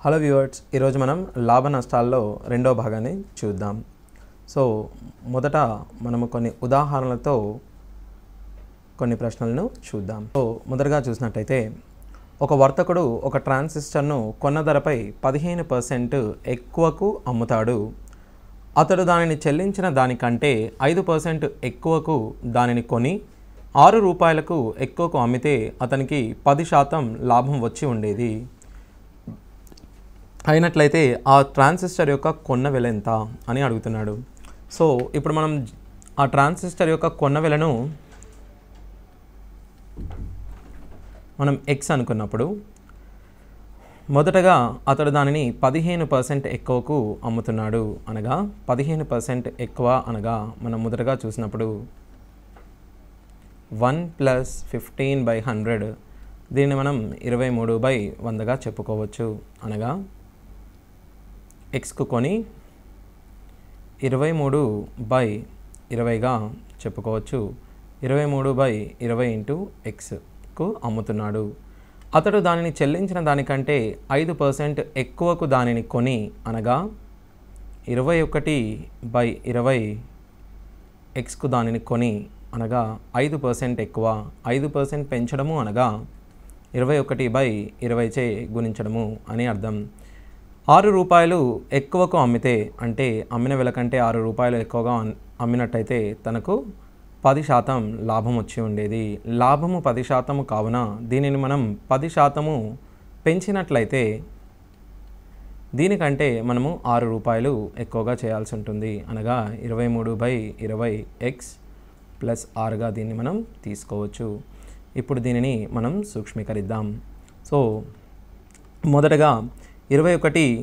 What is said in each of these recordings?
Hello viewers, ఈరోజు మనం లాభ నష్టాల్లో రెండో భాగాన్ని చూద్దాం. సో మొదట మనము కొన్ని ఉదాహరణలతో కొన్ని ప్రశ్నలను చూద్దాం. సో మొదటగా చూసినట్టయితే, ఒక వర్తకుడు ఒక ట్రాన్సిస్టర్ను కొన్న ధరపై 15% ఎక్కువకు అమ్ముతాడు. అతడు దానిని చెల్లించిన దానికంటే 5% ఎక్కువకు దానిని కొని 6 రూపాయలకు ఎక్కువకు అమ్మితే అతనికి 10% లాభం వచ్చి ఉండేది. అయినట్లయితే ఆ ట్రాన్సిస్టర్ యొక్క కొన్న వెల ఎంత అని అడుగుతున్నాడు. సో ఇప్పుడు మనం ఆ ట్రాన్సిస్టర్ యొక్క కొన్న వెలను మనం x అనుకున్నప్పుడు, మొదటగా అతడు దానిని 15% ఎక్కువకు అమ్ముతున్నాడు అనగా 15% ఎక్కువ అనగా మనం మొదటగా చూసినప్పుడు 1 + 15/100 దీన్ని మనం 23/100గా చెప్పుకోవచ్చు. అనగా ఎక్స్కు కొని 23/20గా చెప్పుకోవచ్చు. 23/20 × xకు అమ్ముతున్నాడు. అతడు దానిని చెల్లించిన దానికంటే 5% ఎక్కువకు దానిని కొని అనగా 21/20 xకు దానిని కొని అనగా 5% ఎక్కువ. 5% పెంచడము అనగా 21/20చే గుణించడము అని అర్థం. 6 రూపాయలు ఎక్కువకు అమ్మితే, అంటే అమ్మిన వెల కంటే 6 రూపాయలు ఎక్కువగా అమ్మినట్టయితే తనకు 10% లాభం వచ్చి ఉండేది. లాభము 10% కావున దీనిని మనం 10% పెంచినట్లయితే దీనికంటే మనము 6 రూపాయలు ఎక్కువగా చేయాల్సి ఉంటుంది. అనగా 23/20x + 6గా దీన్ని మనం తీసుకోవచ్చు. ఇప్పుడు దీనిని మనం సూక్ష్మీకరిద్దాం. సో మొదటగా 21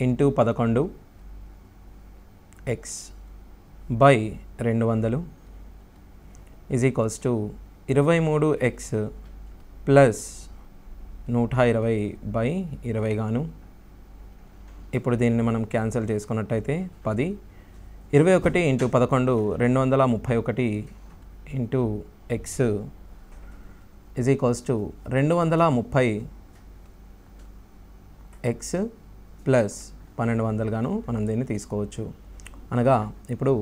× 11 x / 200 = 23x + 120/20 గాను. ఇప్పుడు దీన్ని మనం క్యాన్సిల్ చేసుకున్నట్టయితే 10. 21 × 11 231 × x = 230x + 1200 గాను మనం దీన్ని తీసుకోవచ్చు. అనగా ఇప్పుడు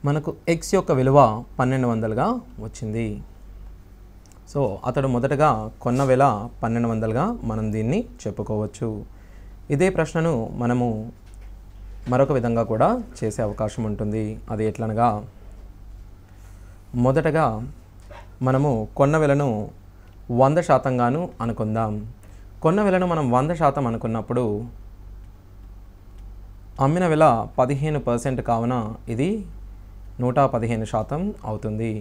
మనకు x యొక్క విలువ 1200గా వచ్చింది. సో అతడు మొదటగా కొన్న వెల 1200గా మనం దీన్ని చెప్పుకోవచ్చు. ఇదే ప్రశ్నను మనము మరొక విధంగా కూడా చేసే అవకాశం ఉంటుంది. అది ఎట్లనగా, మొదటగా మనము కొన్న వెలను 100% గాను అనుకుందాం. కొన్న వెలను మనం 100% అనుకున్నప్పుడు అమ్మిన వెల 15% కావున ఇది 115% అవుతుంది.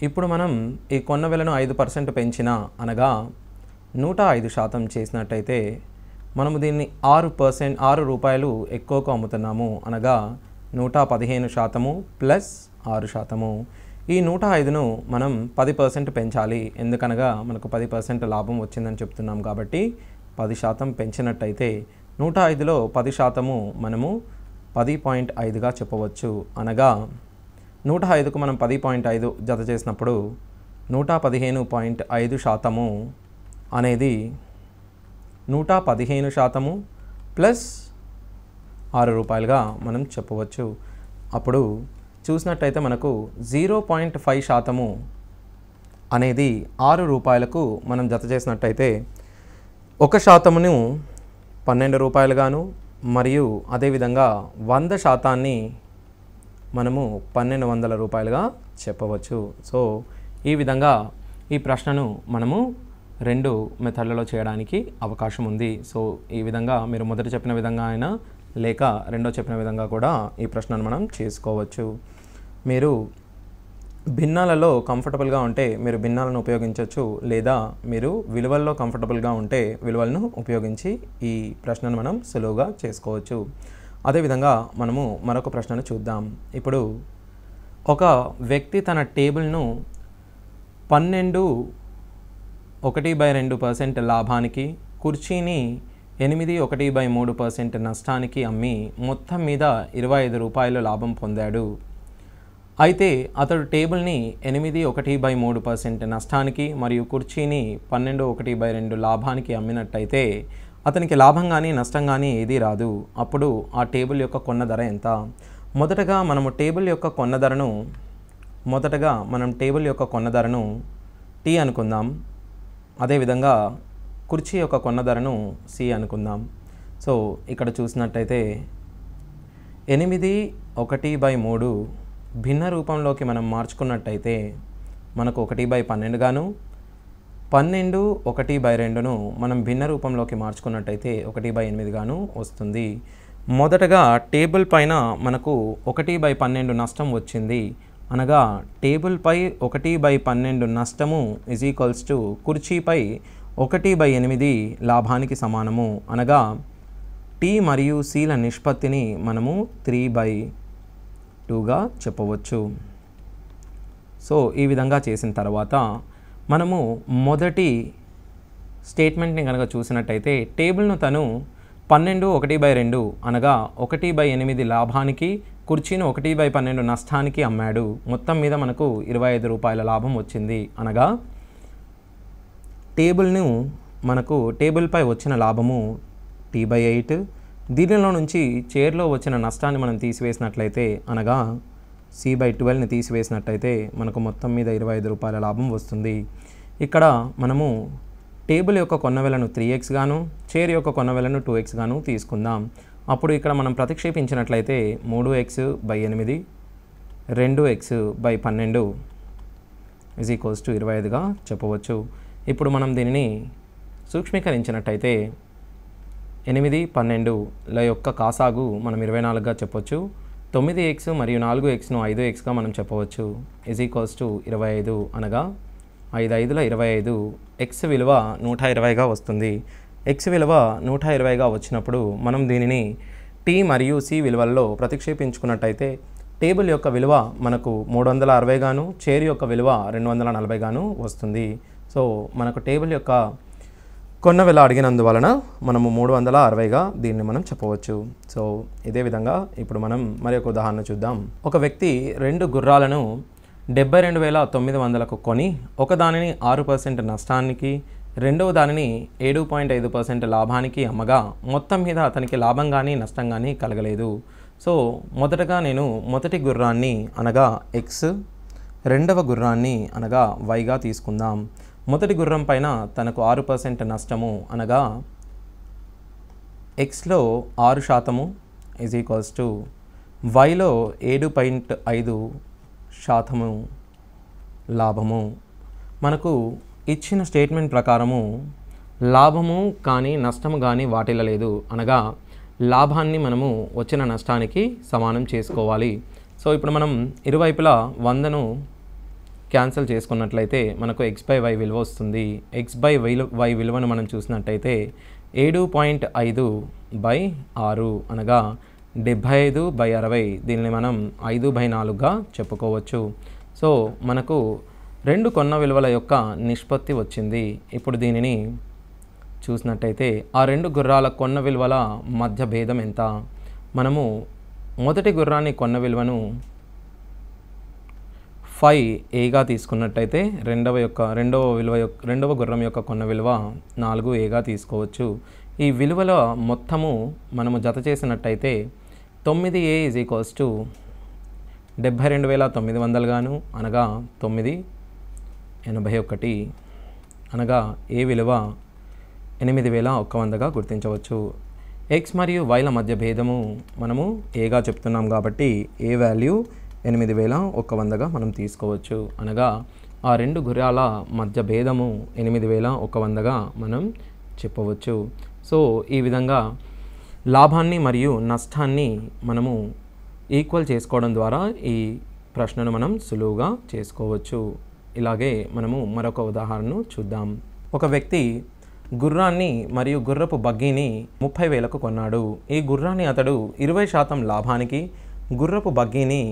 ఇప్పుడు మనం ఈ కొన్న వెలను 5% పెంచిన అనగా 105% చేసినట్టయితే మనము దీన్ని 6 రూపాయలు ఎక్కువకు అమ్ముతున్నాము. అనగా 115% + 6%. ఈ 105ను మనం 10% పెంచాలి. ఎందుకనగా మనకు 10% లాభం వచ్చిందని చెప్తున్నాం కాబట్టి 10% పెంచినట్టయితే 105లో 10% మనము 10.5గా చెప్పవచ్చు. అనగా 105కు మనం 10.5 జత చేసినప్పుడు 115.5% అనేది 115% + 6 రూపాయలుగా మనం చెప్పవచ్చు. అప్పుడు చూసినట్టయితే మనకు 0.5% అనేది 6 రూపాయలకు మనం జత చేసినట్టయితే 1%ను 12 రూపాయలుగాను, మరియు అదేవిధంగా 100%ని మనము 1200 రూపాయలుగా చెప్పవచ్చు. సో ఈ విధంగా ఈ ప్రశ్నను మనము 2 మెథడ్లలో చేయడానికి అవకాశం ఉంది. సో ఈ విధంగా మీరు మొదట చెప్పిన విధంగా అయినా లేక రెండో చెప్పిన విధంగా కూడా ఈ ప్రశ్నను మనం చేసుకోవచ్చు. మీరు భిన్నాలలో కంఫర్టబుల్గా ఉంటే మీరు భిన్నాలను ఉపయోగించవచ్చు, లేదా మీరు విలువల్లో కంఫర్టబుల్గా ఉంటే విలువలను ఉపయోగించి ఈ ప్రశ్నను మనం సులువుగా చేసుకోవచ్చు. అదేవిధంగా మనము మరొక ప్రశ్నను చూద్దాం. ఇప్పుడు ఒక వ్యక్తి తన టేబుల్ను 12.1/2% లాభానికి, కుర్చీని 8.1/3% నష్టానికి అమ్మి మొత్తం మీద 25 రూపాయలు లాభం పొందాడు. అయితే అతడు టేబుల్ని 8.1/3% నష్టానికి మరియు కుర్చీని 12.1/2 లాభానికి అమ్మినట్టయితే అతనికి లాభం కానీ నష్టం కానీ ఏదీ రాదు. అప్పుడు ఆ టేబుల్ యొక్క కొన్న ధర ఎంత? మొదటగా మనం టేబుల్ యొక్క కొన్న ధరను టీ అనుకుందాం. అదేవిధంగా కుర్చీ యొక్క కొన్న ధరను సి అనుకుందాం. సో ఇక్కడ చూసినట్టయితే 8 1/3 భిన్న రూపంలోకి మనం మార్చుకున్నట్టయితే మనకు 1/12 గాను, 12 1/2ను మనం భిన్న రూపంలోకి మార్చుకున్నట్టయితే 1/8 గాను వస్తుంది. మొదటగా టేబుల్ పైన మనకు 1/12 నష్టం వచ్చింది. అనగా టేబుల్పై 1/12 నష్టము ఈజ్ ఈక్వల్స్ టు కుర్చీపై 1/8 లాభానికి సమానము. అనగా టీ మరియు సిల నిష్పత్తిని మనము 3/2గా చెప్పవచ్చు. సో ఈ విధంగా చేసిన తర్వాత మనము మొదటి స్టేట్మెంట్ని కనుక చూసినట్టయితే టేబుల్ను తను 12 1/2 అనగా 1/8 లాభానికి, కుర్చీను 1/12 నష్టానికి అమ్మాడు. మొత్తం మీద మనకు 25 రూపాయల లాభం వచ్చింది. అనగా టేబుల్పై వచ్చిన లాభము T/8. దీనిలో నుంచి చైర్లో వచ్చిన నష్టాన్ని మనం తీసివేసినట్లయితే అనగా C/12ని తీసివేసినట్టయితే మనకు మొత్తం మీద 25 రూపాయల లాభం వస్తుంది. ఇక్కడ మనము టేబుల్ యొక్క కొన్న విలువను 3x గాను, చైర్ యొక్క కొన్న విలువను 2x గాను తీసుకుందాం. అప్పుడు ఇక్కడ మనం ప్రతిక్షేపించినట్లయితే 3x/8 2x/12 is equals to 25గా చెప్పవచ్చు. ఇప్పుడు మనం దీనిని సూక్ష్మీకరించినట్టయితే 8 12ల యొక్క కాసాగు మనం 24గా చెప్పవచ్చు. 9x మరియు 4xను 5xగా మనం చెప్పవచ్చు. ఈజ్ ఈక్వల్స్ టు 25 అనగా 5 5ల 25 x విలువ 120గా వస్తుంది. x విలువ 120గా వచ్చినప్పుడు మనం దీనిని టీ మరియు సి విలువల్లో ప్రతిక్షేపించుకున్నట్టయితే టేబుల్ యొక్క విలువ మనకు 360 గాను, చైర్ యొక్క విలువ 240 గాను వస్తుంది. సో మనకు టేబుల్ యొక్క కొన్న విలువ అడిగినందువలన మనము 360గా దీన్ని మనం చెప్పవచ్చు. సో ఇదే విధంగా ఇప్పుడు మనం మరి ఒక ఉదాహరణ చూద్దాం. ఒక వ్యక్తి 2 గుర్రాలను 72,900కు కొని ఒకదానిని 6% నష్టానికి, రెండవ దానిని 7.5% లాభానికి అమ్మగా మొత్తం మీద అతనికి లాభం కానీ నష్టం కానీ కలగలేదు. సో మొదటగా నేను మొదటి గుర్రాన్ని అనగా x, రెండవ గుర్రాన్ని అనగా yగా తీసుకుందాం. మొదటి గుర్రం పైన తనకు 6% నష్టము అనగా xలో 6% ఈజ్ ఈక్వల్స్ టు yలో 7.5% లాభము. మనకు ఇచ్చిన స్టేట్మెంట్ ప్రకారము లాభము కానీ నష్టము కానీ వాటిల్ల లేదు. అనగా లాభాన్ని మనము వచ్చిన నష్టానికి సమానం చేసుకోవాలి. సో ఇప్పుడు మనం ఇరువైపులా 100ను క్యాన్సిల్ చేసుకున్నట్లయితే మనకు x/y విలువ వస్తుంది. x/y విలువను మనం చూసినట్టయితే 7.5/6 అనగా 75/60. దీనిని మనం 5/4గా చెప్పుకోవచ్చు. సో మనకు 2 కొన్న విలువల యొక్క నిష్పత్తి వచ్చింది. ఇప్పుడు దీనిని చూసినట్టయితే ఆ 2 గుర్రాల కొన్న విలువల మధ్య భేదం ఎంత? మనము మొదటి గుర్రాన్ని కొన్న విలువను 5a తీసుకున్నట్టయితే రెండవ గుర్రం యొక్క కొన్న విలువ 4a తీసుకోవచ్చు. ఈ విలువల మొత్తము మనము జత చేసినట్టయితే 9a ఈజ్ ఈక్వల్స్ టు 72,900 గాను అనగా 981 అనగా ఏ విలువ 8,100గా గుర్తించవచ్చు. x మరియు yల మధ్య భేదము మనము ఏగా చెప్తున్నాం కాబట్టి ఏ వాల్యూ 8,100గా మనం తీసుకోవచ్చు. అనగా ఆ 2 గుర్రాల మధ్య భేదము 8,100గా మనం చెప్పవచ్చు. సో ఈ విధంగా లాభాన్ని మరియు నష్టాన్ని మనము ఈక్వల్ చేసుకోవడం ద్వారా ఈ ప్రశ్నను మనం సులువుగా చేసుకోవచ్చు. ఇలాగే మనము మరొక ఉదాహరణను చూద్దాం. ఒక వ్యక్తి గుర్రాన్ని మరియు గుర్రపు బగ్గీని 30,000కు కొన్నాడు. ఈ గుర్రాన్ని అతడు 20% లాభానికి, గుర్రపు బగ్గీని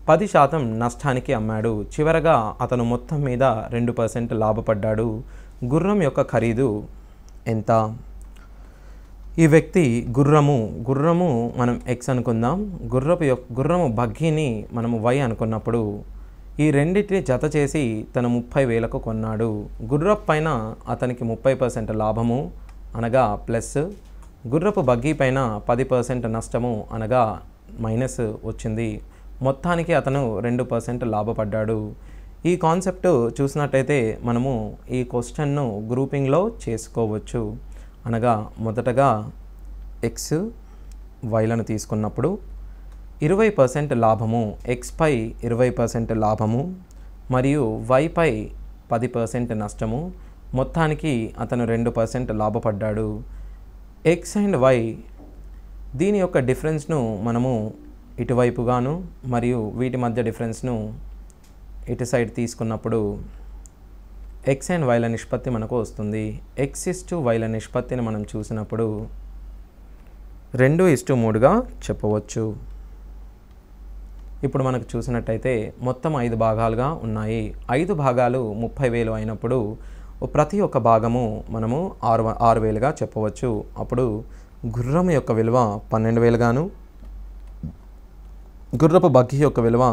10% నష్టానికి అమ్మాడు. చివరగా అతను మొత్తం మీద 2% లాభపడ్డాడు. గుర్రం యొక్క ఖరీదు ఎంత? ఈ వ్యక్తి గుర్రము మనం x అనుకుందాం, గుర్రము బగ్గీని మనము y అనుకున్నప్పుడు ఈ రెండింటిని జత చేసి తను 30,000కు కొన్నాడు. గుర్రపు పైన అతనికి 30% లాభము అనగా ప్లస్, గుర్రపు బగ్గీ పైన 10% నష్టము అనగా మైనస్ వచ్చింది. మొత్తానికి అతను 2% లాభపడ్డాడు. ఈ కాన్సెప్ట్ చూసినట్టయితే మనము ఈ క్వశ్చన్ను గ్రూపింగ్లో చేసుకోవచ్చు. అనగా మొదటగా ఎక్స్ వైలను తీసుకున్నప్పుడు 20% లాభము, ఎక్స్పై 20% లాభము మరియు వైపై 10% నష్టము, మొత్తానికి అతను 2% లాభపడ్డాడు. ఎక్స్ అండ్ వై దీని యొక్క డిఫరెన్స్ను మనము ఇటువైపుగాను మరియు వీటి మధ్య డిఫరెన్స్ను ఇటు సైడ్ తీసుకున్నప్పుడు ఎక్స్ అండ్ వైల నిష్పత్తి మనకు వస్తుంది. x/yల నిష్పత్తిని మనం చూసినప్పుడు 2:3గా చెప్పవచ్చు. ఇప్పుడు మనకు చూసినట్టయితే మొత్తం 5 భాగాలుగా ఉన్నాయి. 5 భాగాలు 30,000 అయినప్పుడు ప్రతి ఒక్క భాగము మనము 6,000గా చెప్పవచ్చు. అప్పుడు గుర్రం యొక్క విలువ 12,000 గాను, గుర్రపు బగ్గీ యొక్క విలువ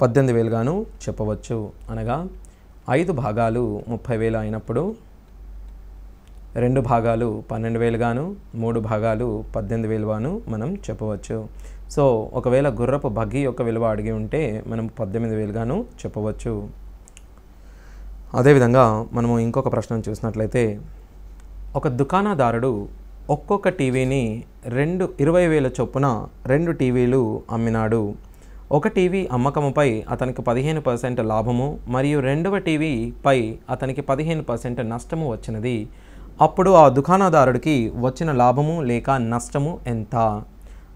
18,000 గాను చెప్పవచ్చు. అనగా 5 భాగాలు 30,000 అయినప్పుడు 2 భాగాలు 12,000 గాను, 3 భాగాలు 18,000 గాను మనం చెప్పవచ్చు. సో ఒకవేళ గుర్రపు బగ్గీ యొక్క విలువ అడిగి ఉంటే మనం 18,000 గాను చెప్పవచ్చు. అదేవిధంగా మనము ఇంకొక ప్రశ్నను చూసినట్లయితే, ఒక దుకాణదారుడు ఒక్కొక్క టీవీని 20,000 చొప్పున 2 టీవీలు అమ్మినాడు. ఒక టీవీ అమ్మకముపై అతనికి 15% లాభము మరియు రెండవ టీవీపై అతనికి 15% నష్టము వచ్చినది. అప్పుడు ఆ దుకాణదారుడికి వచ్చిన లాభము లేక నష్టము ఎంత?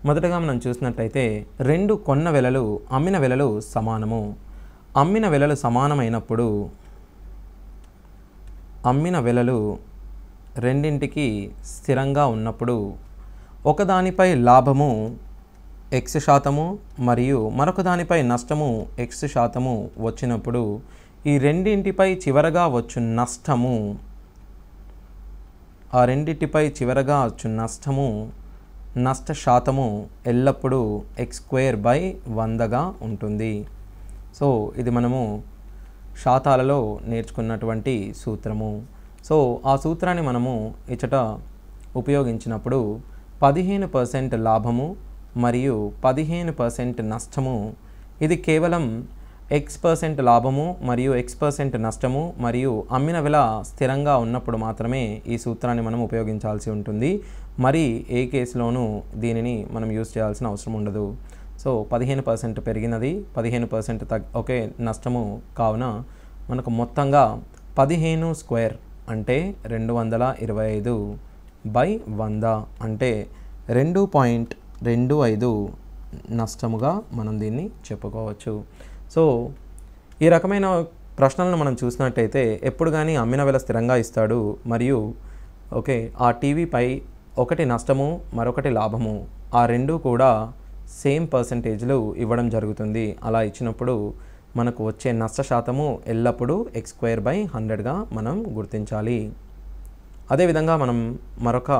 మొదటగా మనం చూసినట్టయితే 2 కొన్న వెలలు అమ్మిన వెలలు సమానము. అమ్మిన వెలలు సమానమైనప్పుడు అమ్మిన వెలలు రెండింటికి స్థిరంగా ఉన్నప్పుడు ఒకదానిపై లాభము x% మరియు మరొక దానిపై నష్టము x% వచ్చినప్పుడు ఈ రెండింటిపై చివరగా వచ్చు నష్టము నష్ట శాతము ఎల్లప్పుడూ x²/100గా ఉంటుంది. సో ఇది మనము శాతాలలో నేర్చుకున్నటువంటి సూత్రము. సో ఆ సూత్రాన్ని మనము ఇచ్చట ఉపయోగించినప్పుడు 15% లాభము మరియు 15% నష్టము, ఇది కేవలం x% లాభము మరియు x% నష్టము మరియు అమ్మిన వెల స్థిరంగా ఉన్నప్పుడు మాత్రమే ఈ సూత్రాన్ని మనం ఉపయోగించాల్సి ఉంటుంది. మరి ఏ కేసులోనూ దీనిని మనం యూజ్ చేయాల్సిన అవసరం ఉండదు. సో 15% పెరిగినది, 15% ఒకే నష్టము కావున మనకు మొత్తంగా 15² అంటే 225/100 అంటే 2.25 నష్టముగా మనం దీన్ని చెప్పుకోవచ్చు. సో ఈ రకమైన ప్రశ్నలను మనం చూసినట్టయితే ఎప్పుడు కానీ అమ్మిన వెల స్థిరంగా ఇస్తాడు మరియు ఆ టీవీపై ఒకటి నష్టము మరొకటి లాభము, ఆ రెండు కూడా సేమ్ పర్సంటేజ్లు ఇవ్వడం జరుగుతుంది. అలా ఇచ్చినప్పుడు మనకు వచ్చే నష్ట శాతము ఎల్లప్పుడూ x²/100గా మనం గుర్తించాలి. అదేవిధంగా మనం మరొక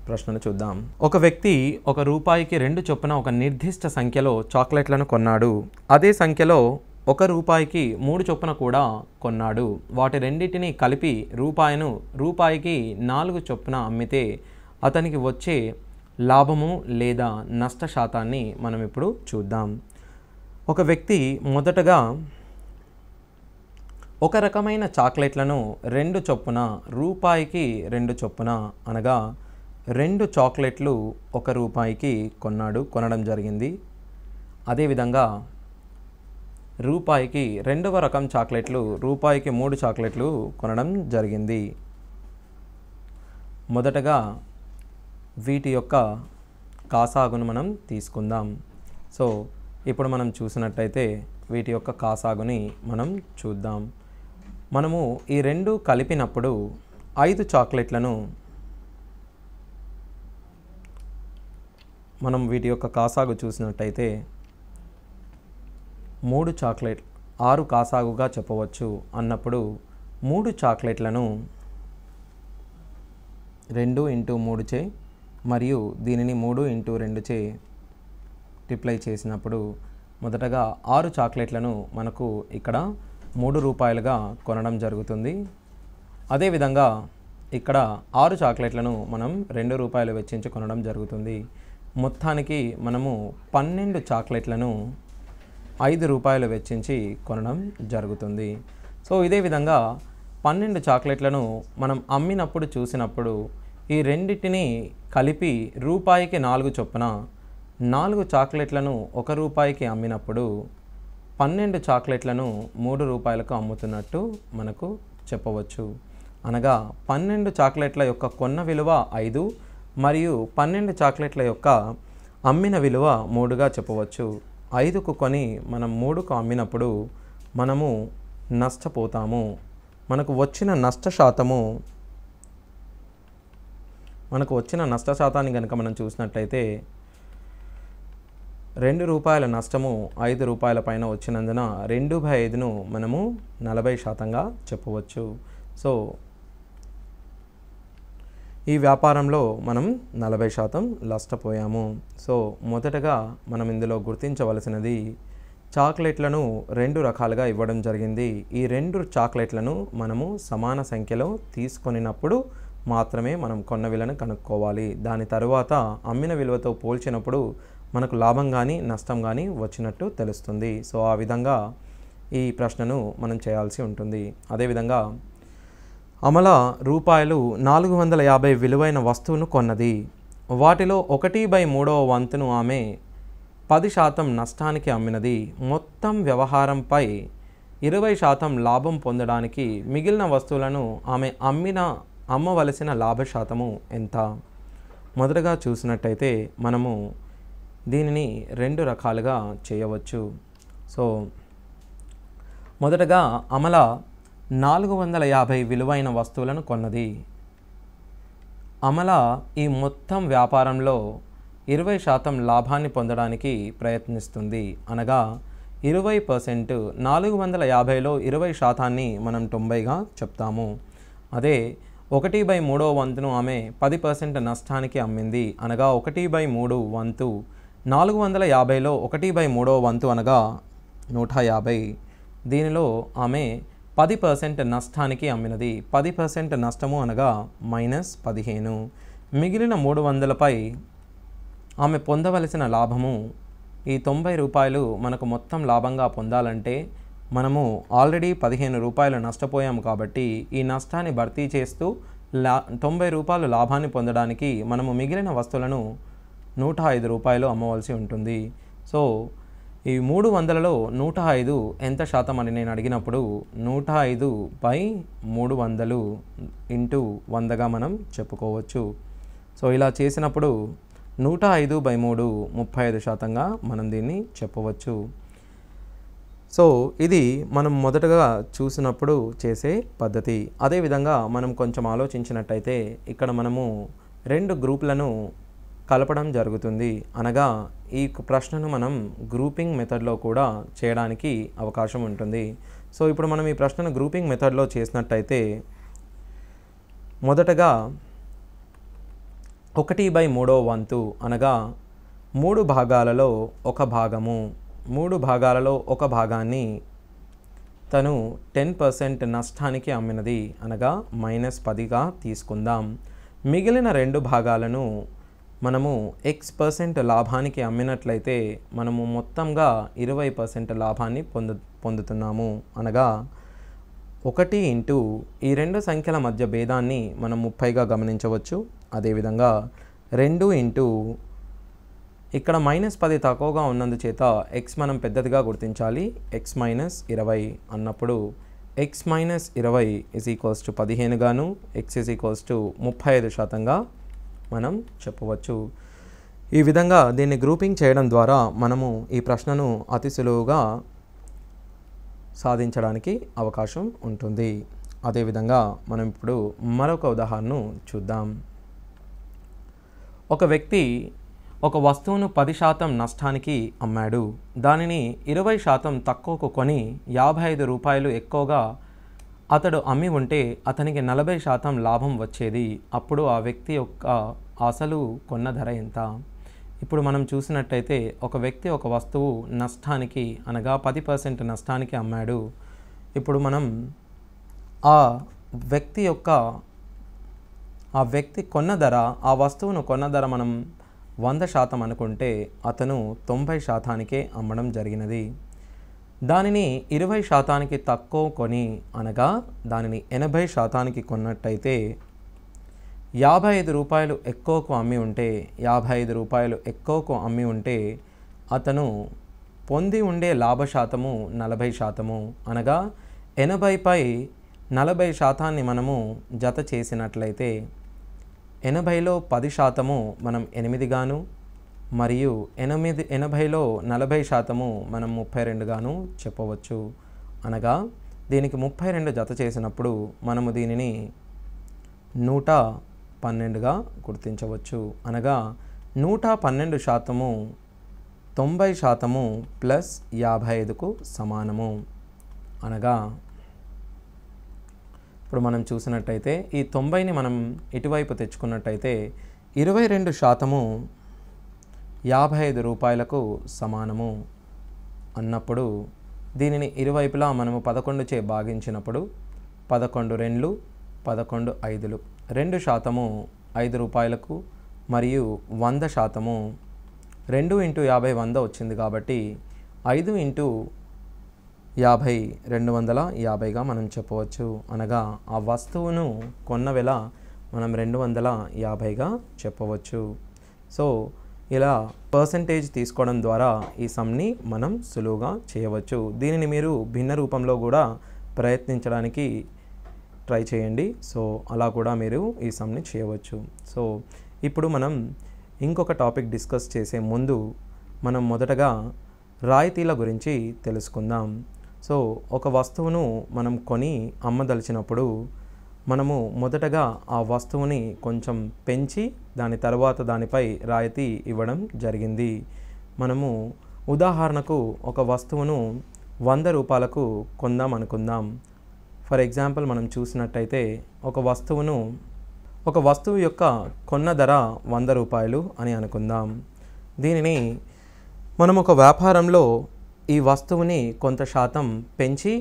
ప్రశ్నను చూద్దాం. ఒక వ్యక్తి ₹1కి 2 చొప్పున ఒక నిర్దిష్ట సంఖ్యలో చాక్లెట్లను కొన్నాడు. అదే సంఖ్యలో ₹1కి 3 చొప్పున కూడా కొన్నాడు. వాటి రెండింటిని కలిపి రూపాయికి 4 చొప్పున అమ్మితే అతనికి వచ్చే లాభము లేదా నష్ట శాతాన్ని మనం ఇప్పుడు చూద్దాం. ఒక వ్యక్తి మొదటగా ఒక రకమైన చాక్లెట్లను 2 చొప్పున రూపాయికి 2 చొప్పున అనగా 2 చాక్లెట్లు ₹1కి కొనడం జరిగింది. అదేవిధంగా రూపాయికి రెండవ రకం చాక్లెట్లు రూపాయికి 3 చాక్లెట్లు కొనడం జరిగింది. మొదటగా వీటి యొక్క కాసాగును మనం తీసుకుందాం. సో ఇప్పుడు మనం చూసినట్టయితే వీటి యొక్క కాసాగుని మనం చూద్దాం. మనము ఈ రెండు కలిపినప్పుడు 5 చాక్లెట్లను మనం వీటి యొక్క కాసాగు చూసినట్టయితే 3 చాక్లెట్ 6 కాసాగుగా చెప్పవచ్చు. అన్నప్పుడు 3 చాక్లెట్లను 2 × 3 చే మరియు దీనిని 3 × 2 చే మల్టిప్లై చేసినప్పుడు మొదటగా 6 చాక్లెట్లను మనకు ఇక్కడ ₹3గా కొనడం జరుగుతుంది. అదేవిధంగా ఇక్కడ 6 చాక్లెట్లను మనం 2 రూపాయలు వెచ్చించి కొనడం జరుగుతుంది. మొత్తానికి మనము 12 చాక్లెట్లను 5 రూపాయలు వెచ్చించి కొనడం జరుగుతుంది. సో ఇదే విధంగా 12 చాక్లెట్లను మనం అమ్మినప్పుడు చూసినప్పుడు ఈ రెండింటిని కలిపి రూపాయికి 4 చొప్పున 4 చాక్లెట్లను 1 రూపాయికి అమ్మినప్పుడు 12 చాక్లెట్లను 3 రూపాయలకు అమ్ముతున్నట్టు మనకు చెప్పవచ్చు. అనగా 12 చాక్లెట్ల యొక్క కొన్న విలువ 5 మరియు 12 చాక్లెట్ల యొక్క అమ్మిన విలువ 3గా చెప్పవచ్చు. 5కు కొని మనం 3కు అమ్మినప్పుడు మనము నష్టపోతాము. మనకు వచ్చిన నష్ట శాతాన్ని కనుక మనం చూసినట్లయితే 2 రూపాయల నష్టము 5 రూపాయల పైన వచ్చినందున 2/5ను మనము 40%గా చెప్పవచ్చు. సో ఈ వ్యాపారంలో మనం 40% నష్టపోయాము. సో మొదటగా మనం ఇందులో గుర్తించవలసినది చాక్లెట్లను 2 రకాలుగా ఇవ్వడం జరిగింది. ఈ 2 చాక్లెట్లను మనము సమాన సంఖ్యలో తీసుకొనినప్పుడు మాత్రమే మనం కొన్న విలువను కనుక్కోవాలి. దాని తరువాత అమ్మిన విలువతో పోల్చినప్పుడు మనకు లాభం కానీ నష్టం కానీ వచ్చినట్టు తెలుస్తుంది. సో ఆ విధంగా ఈ ప్రశ్నను మనం చేయాల్సి ఉంటుంది. అదేవిధంగా అమల రూపాయలు 450 విలువైన వస్తువును కొన్నది. వాటిలో 1/3వ వంతును ఆమె 10% నష్టానికి అమ్మినది. మొత్తం వ్యవహారంపై 20% లాభం పొందడానికి మిగిలిన వస్తువులను ఆమె అమ్మవలసిన లాభ శాతము ఎంత? మొదటగా చూసినట్టయితే మనము దీనిని 2 రకాలుగా చేయవచ్చు. సో మొదటగా అమల 450 విలువైన వస్తువులను కొన్నది. అమల ఈ మొత్తం వ్యాపారంలో 20% లాభాన్ని పొందడానికి ప్రయత్నిస్తుంది. అనగా 20%, 450లో 20%ని మనం 90గా చెప్తాము. అదే 1/3వ వంతును ఆమె 10% నష్టానికి అమ్మింది. అనగా 1/3 వంతు 450లో 1/3వ వంతు అనగా 150. దీనిలో ఆమె 10% నష్టానికి అమ్మినది. 10% నష్టము అనగా -15. మిగిలిన 300పై ఆమె పొందవలసిన లాభము ఈ 90 రూపాయలు మనకు మొత్తం లాభంగా పొందాలంటే మనము ఆల్రెడీ 15 రూపాయలు నష్టపోయాము కాబట్టి ఈ నష్టాన్ని భర్తీ చేస్తూ 90 రూపాయలు లాభాన్ని పొందడానికి మనము మిగిలిన వస్తువులను 105 రూపాయలు అమ్మవలసి ఉంటుంది. సో ఈ 300లో 105 ఎంత శాతం అని నేను అడిగినప్పుడు 105/300 ఇంటూ 100గా మనం చెప్పుకోవచ్చు. సో ఇలా చేసినప్పుడు 105/3 35%గా మనం దీన్ని చెప్పవచ్చు. సో ఇది మనం మొదటగా చూసినప్పుడు చేసే పద్ధతి. అదేవిధంగా మనం కొంచెం ఆలోచించినట్టయితే ఇక్కడ మనము 2 గ్రూపులను కలపడం జరుగుతుంది. అనగా ఈ ప్రశ్నను మనం గ్రూపింగ్ మెథడ్లో కూడా చేయడానికి అవకాశం ఉంటుంది. సో ఇప్పుడు మనం ఈ ప్రశ్నను గ్రూపింగ్ మెథడ్లో చేసినట్టయితే మొదటగా 1/3వ వంతు అనగా 3 భాగాలలో 1 భాగము, 3 భాగాలలో 1 భాగాన్ని తను 10% నష్టానికి అమ్మినది. అనగా -10గా తీసుకుందాం. మిగిలిన 2 భాగాలను మనము X% లాభానికి అమ్మినట్లయితే మనము మొత్తంగా 20% లాభాన్ని పొందుతున్నాము. అనగా 1 ఇంటూ ఈ 2 సంఖ్యల మధ్య భేదాన్ని మనం 30గా గమనించవచ్చు. అదేవిధంగా 2 ఇంటూ ఇక్కడ -10 తక్కువగా ఉన్నందుచేత X మనం పెద్దదిగా గుర్తించాలి. X - 20 అన్నప్పుడు X - 20 = 15 గాను X 35%గా మనం చెప్పవచ్చు. ఈ విధంగా దీన్ని గ్రూపింగ్ చేయడం ద్వారా మనము ఈ ప్రశ్నను అతి సులువుగా సాధించడానికి అవకాశం ఉంటుంది. అదేవిధంగా మనం ఇప్పుడు మరొక ఉదాహరణను చూద్దాం. ఒక వ్యక్తి ఒక వస్తువును 10% నష్టానికి అమ్మాడు. దానిని 20% తక్కువకు కొని 55 రూపాయలు ఎక్కువగా అతడు అమ్మి ఉంటే అతనికి 40% లాభం వచ్చేది. అప్పుడు ఆ వ్యక్తి యొక్క అసలు కొన్న ధర ఎంత? ఇప్పుడు మనం చూసినట్టయితే ఒక వ్యక్తి ఒక వస్తువు నష్టానికి అనగా 10% నష్టానికి అమ్మాడు. ఇప్పుడు మనం ఆ వ్యక్తి యొక్క ఆ వ్యక్తి కొన్న ధర, ఆ వస్తువును కొన్న ధర మనం 100% అనుకుంటే అతను 90%కే అమ్మడం జరిగినది. దానిని 20%కి తక్కువ కొని, అనగా దానిని 80%కి కొన్నట్టయితే 55 రూపాయలు ఎక్కువకు అమ్మి ఉంటే, 55 రూపాయలు ఎక్కువకు అమ్మి ఉంటే అతను పొంది ఉండే లాభ శాతము 40%. అనగా 80పై 40% మనము జత చేసినట్లయితే 80లో 10% మనం 8 గాను, మరియు 80లో 40% మనం 32 గాను చెప్పవచ్చు. అనగా దీనికి 32 జత చేసినప్పుడు మనము దీనిని 112గా గుర్తించవచ్చు. అనగా 112% 90% ప్లస్ 55కు సమానము. అనగా ఇప్పుడు మనం చూసినట్టయితే ఈ 90ని మనం ఇటువైపు తెచ్చుకున్నట్టయితే 22% 55 రూపాయలకు సమానము అన్నప్పుడు దీనిని ఇరువైపులా మనము 11చే భాగించినప్పుడు 11 2 11 5 2% 5 రూపాయలకు మరియు 100% 2 × 50 100 వచ్చింది కాబట్టి 5 × 50 250గా మనం చెప్పవచ్చు. అనగా ఆ వస్తువును కొన్న వెల మనం 250గా చెప్పవచ్చు. సో ఇలా పర్సంటేజ్ తీసుకోవడం ద్వారా ఈ సమ్ని మనం సులువుగా చేయవచ్చు. దీనిని మీరు భిన్న రూపంలో కూడా ప్రయత్నించడానికి ట్రై చేయండి. సో అలా కూడా మీరు ఈ సమ్ని చేయవచ్చు. సో ఇప్పుడు మనం ఇంకొక టాపిక్ డిస్కస్ చేసే ముందు మనం మొదటగా రాయితీల గురించి తెలుసుకుందాం. సో ఒక వస్తువును మనం కొని అమ్మదలిచినప్పుడు మనము మొదటగా ఆ వస్తువుని కొంచెం పెంచి దాని తర్వాత దానిపై రాయితీ ఇవ్వడం జరిగింది. మనము ఉదాహరణకు ఒక వస్తువును 100 రూపాయలకు కొందాం అనుకుందాం. ఫర్ ఎగ్జాంపుల్ మనం చూసినట్టయితే ఒక వస్తువు యొక్క కొన్న ధర 100 రూపాయలు అని అనుకుందాం. దీనిని మనం ఒక వ్యాపారంలో ఈ వస్తువుని కొంత శాతం పెంచి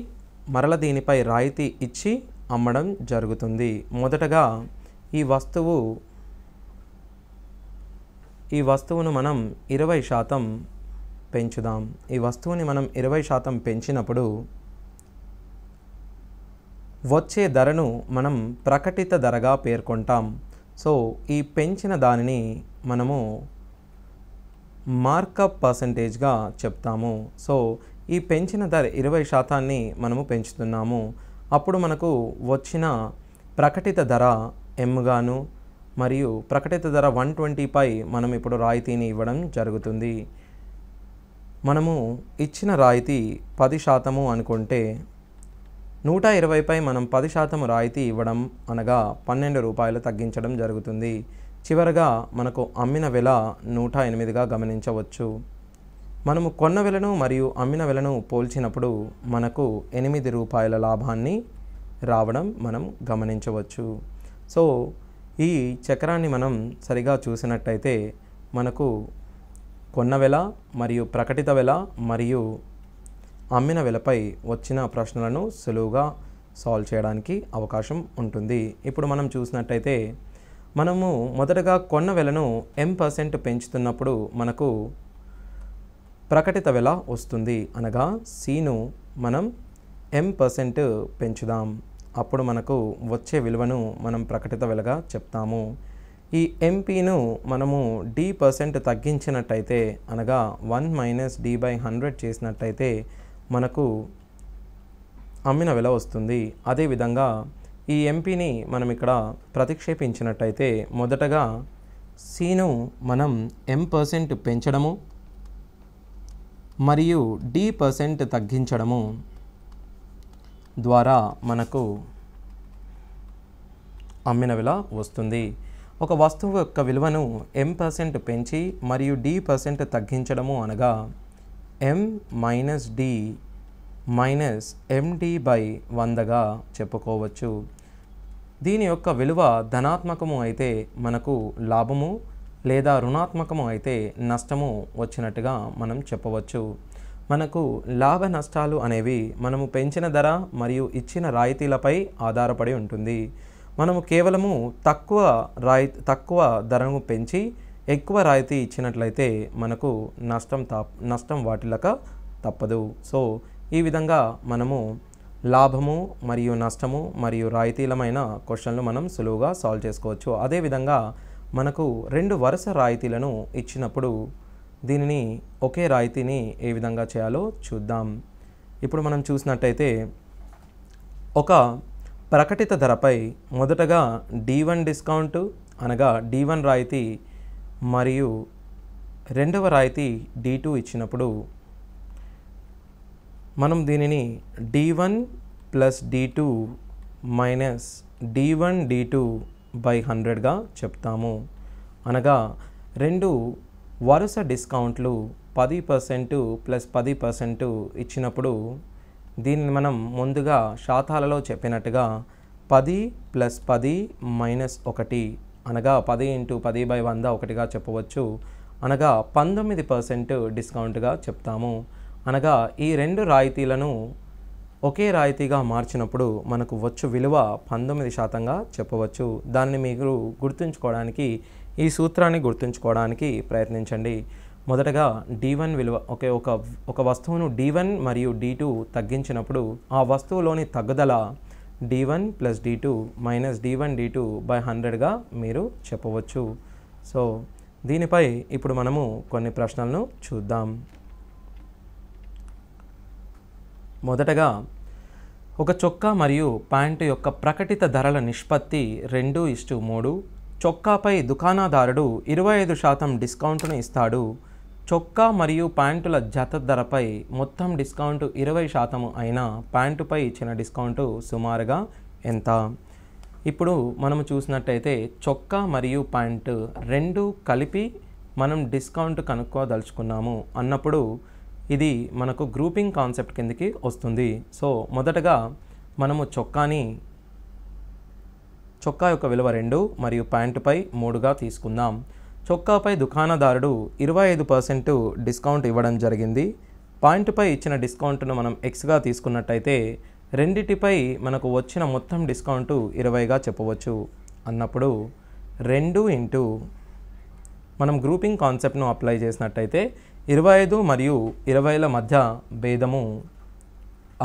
మరల దీనిపై రాయితీ ఇచ్చి అమ్మడం జరుగుతుంది. మొదటగా ఈ వస్తువును మనం 20% పెంచుదాం. ఈ వస్తువుని మనం 20% పెంచినప్పుడు వచ్చే ధరను మనం ప్రకటిత ధరగా పేర్కొంటాం. సో ఈ పెంచిన దానిని మనము మార్కప్ పర్సంటేజ్గా చెప్తాము. సో ఈ పెంచిన ధర 20%ని మనము పెంచుతున్నాము. అప్పుడు మనకు వచ్చిన ప్రకటిత ధర M గాను మరియు ప్రకటిత ధర 120పై మనం ఇప్పుడు రాయితీని ఇవ్వడం జరుగుతుంది. మనము ఇచ్చిన రాయితీ 10% అనుకుంటే 120పై మనం 10% రాయితీ ఇవ్వడం, అనగా 12 రూపాయలు తగ్గించడం జరుగుతుంది. చివరగా మనకు అమ్మిన వెల 108గా గమనించవచ్చు. మనము కొన్న వెలను మరియు అమ్మిన వెలను పోల్చినప్పుడు మనకు 8 రూపాయల లాభాన్ని రావడం మనం గమనించవచ్చు. సో ఈ చక్రాన్ని మనం సరిగా చూసినట్టయితే మనకు కొన్న వెల మరియు ప్రకటిత వెల మరియు అమ్మిన వెలపై వచ్చిన ప్రశ్నలను సులువుగా సాల్వ్ చేయడానికి అవకాశం ఉంటుంది. ఇప్పుడు మనం చూసినట్టయితే మనము మొదటగా కొన్న వెలను M% పెంచుతున్నప్పుడు మనకు ప్రకటిత వెల వస్తుంది. అనగా Cను మనం M% పెంచుదాం. అప్పుడు మనకు వచ్చే విలువను మనం ప్రకటిత వెలగా చెప్తాము. ఈ MPను మనము D% తగ్గించినట్టయితే, అనగా 1 - D/100 చేసినట్టయితే మనకు అమ్మిన వెల వస్తుంది. అదేవిధంగా ఈ ఎంపీని మనం ఇక్కడ ప్రతిక్షేపించినట్టయితే మొదటగా Cను మనం M% పెంచడము మరియు D% తగ్గించడము ద్వారా మనకు అమ్మిన వెల వస్తుంది. ఒక వస్తువు యొక్క విలువను M% పెంచి మరియు D% తగ్గించడము అనగా M - D - MD/100గా చెప్పుకోవచ్చు. దీని యొక్క విలువ ధనాత్మకము అయితే మనకు లాభము, లేదా రుణాత్మకము అయితే నష్టము వచ్చినట్టుగా మనం చెప్పవచ్చు. మనకు లాభ నష్టాలు అనేవి మనము పెంచిన ధర మరియు ఇచ్చిన రాయితీలపై ఆధారపడి ఉంటుంది. మనము కేవలము తక్కువ ధరను పెంచి ఎక్కువ రాయితీ ఇచ్చినట్లయితే మనకు నష్టం వాటిల్లక తప్పదు. సో ఈ విధంగా మనము లాభము మరియు నష్టము మరియు రాయితీలమైన క్వశ్చన్లు మనం సులువుగా సాల్వ్ చేసుకోవచ్చు. అదేవిధంగా మనకు 2 వరుస రాయితీలను ఇచ్చినప్పుడు దీనిని ఒకే రాయితీని ఏ విధంగా చేయాలో చూద్దాం. ఇప్పుడు మనం చూసినట్టయితే ఒక ప్రకటిత ధరపై మొదటగా D1 డిస్కౌంట్ అనగా D1 రాయితీ మరియు రెండవ రాయితీ D2 ఇచ్చినప్పుడు మనం దీనిని D1 plus D2 minus D1 D2 by 100గా చెప్తాము. అనగా 2 వరుస డిస్కౌంట్లు 10% ప్లస్ 10% ఇచ్చినప్పుడు దీనిని మనం ముందుగా శాతాలలో చెప్పినట్టుగా 10 ప్లస్ 10 మైనస్ 1 అనగా 10 ఇంటూ 10 బై 100 ఒకటిగా చెప్పవచ్చు. అనగా 19% డిస్కౌంట్గా చెప్తాము. అనగా ఈ 2 రాయితీలను ఒకే రాయితీగా మార్చినప్పుడు మనకు వచ్చు విలువ 19%గా చెప్పవచ్చు. దాన్ని మీరు గుర్తుంచుకోవడానికి ఈ సూత్రాన్ని గుర్తుంచుకోవడానికి ప్రయత్నించండి. మొదటగా D1 విలువ ఒక వస్తువును D1 మరియు D2 తగ్గించినప్పుడు ఆ వస్తువులోని తగ్గుదల D1 plus D2 minus D1 D2 by 100గా మీరు చెప్పవచ్చు. సో దీనిపై ఇప్పుడు మనము కొన్ని ప్రశ్నలను చూద్దాం. మొదటగా ఒక చొక్కా మరియు ప్యాంటు యొక్క ప్రకటిత ధరల నిష్పత్తి 2:3. చొక్కాపై దుకాణదారుడు 25% డిస్కౌంట్ను ఇస్తాడు. చొక్కా మరియు ప్యాంటుల జత ధరపై మొత్తం డిస్కౌంట్ 20% అయినా ప్యాంటుపై ఇచ్చిన డిస్కౌంట్ సుమారుగా ఎంత? ఇప్పుడు మనము చూసినట్టయితే చొక్కా మరియు ప్యాంటు 2 కలిపి మనం డిస్కౌంట్ కనుక్కోదలుచుకున్నాము అన్నప్పుడు ఇది మనకు గ్రూపింగ్ కాన్సెప్ట్ కిందకి వస్తుంది. సో మొదటగా మనము చొక్కా యొక్క విలువ 2 మరియు ప్యాంటుపై 3గా తీసుకుందాం. చొక్కాపై దుకాణదారుడు 25% డిస్కౌంట్ ఇవ్వడం జరిగింది. ప్యాంటుపై ఇచ్చిన డిస్కౌంట్ను మనం Xగా తీసుకున్నట్టయితే రెండిటిపై మనకు వచ్చిన మొత్తం డిస్కౌంట్ 20గా చెప్పవచ్చు. అన్నప్పుడు 2 ఇంటూ మనం గ్రూపింగ్ కాన్సెప్ట్ను అప్లై చేసినట్టయితే 25 మరియు 20ల మధ్య భేదము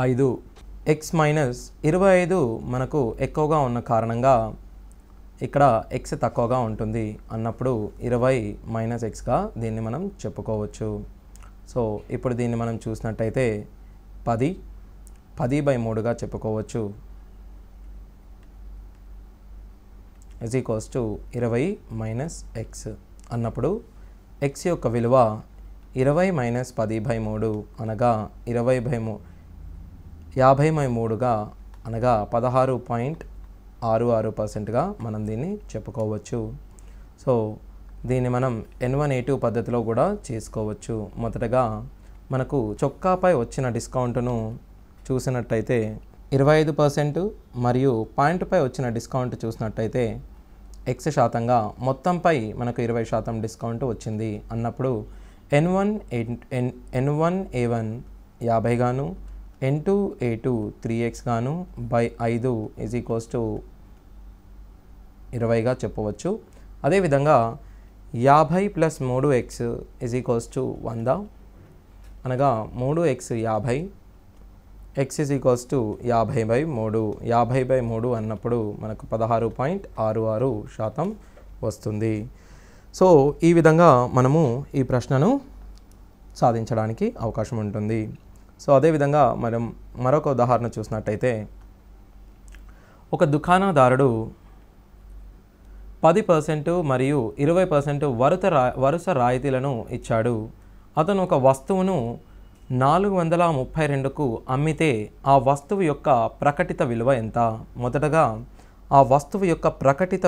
5. X మైనస్ 25 మనకు ఎక్కువగా ఉన్న కారణంగా ఇక్కడ X తక్కువగా ఉంటుంది అన్నప్పుడు 20 మైనస్ Xగా దీన్ని మనం చెప్పుకోవచ్చు. సో ఇప్పుడు దీన్ని మనం చూసినట్టయితే 10/3గా చెప్పుకోవచ్చు. Is equals to 20 minus X అన్నప్పుడు X యొక్క విలువ 20 మైనస్ 10/3 అనగా 50/3గా అనగా 16.66%గా మనం దీన్ని చెప్పుకోవచ్చు. సో దీన్ని మనం N1A2 పద్ధతిలో కూడా చేసుకోవచ్చు. మొదటగా మనకు చొక్కాపై వచ్చిన డిస్కౌంట్ను చూసినట్టయితే 25% మరియు ప్యాంటుపై వచ్చిన డిస్కౌంట్ చూసినట్టయితే X%గా మొత్తంపై మనకు 20% డిస్కౌంట్ వచ్చింది అన్నప్పుడు N1A1 50 గాను N2A2 3x గాను బై 5 ఈజ్ ఈక్వల్స్ టు 20గా చెప్పవచ్చు. అదేవిధంగా 50 plus 3x is equals to 100 అనగా 3x 50 x is equals to 50/3 50/3 అన్నప్పుడు మనకు 16.66% వస్తుంది. సో ఈ విధంగా మనము ఈ ప్రశ్నను సాధించడానికి అవకాశం ఉంటుంది. సో అదేవిధంగా మనం మరొక ఉదాహరణ చూసినట్టయితే ఒక దుకాణదారుడు 10% మరియు 20% వరుస రాయితీలను ఇచ్చాడు. అతను ఒక వస్తువును 432కు అమ్మితే ఆ వస్తువు యొక్క ప్రకటిత విలువ ఎంత? మొదటగా ఆ వస్తువు యొక్క ప్రకటిత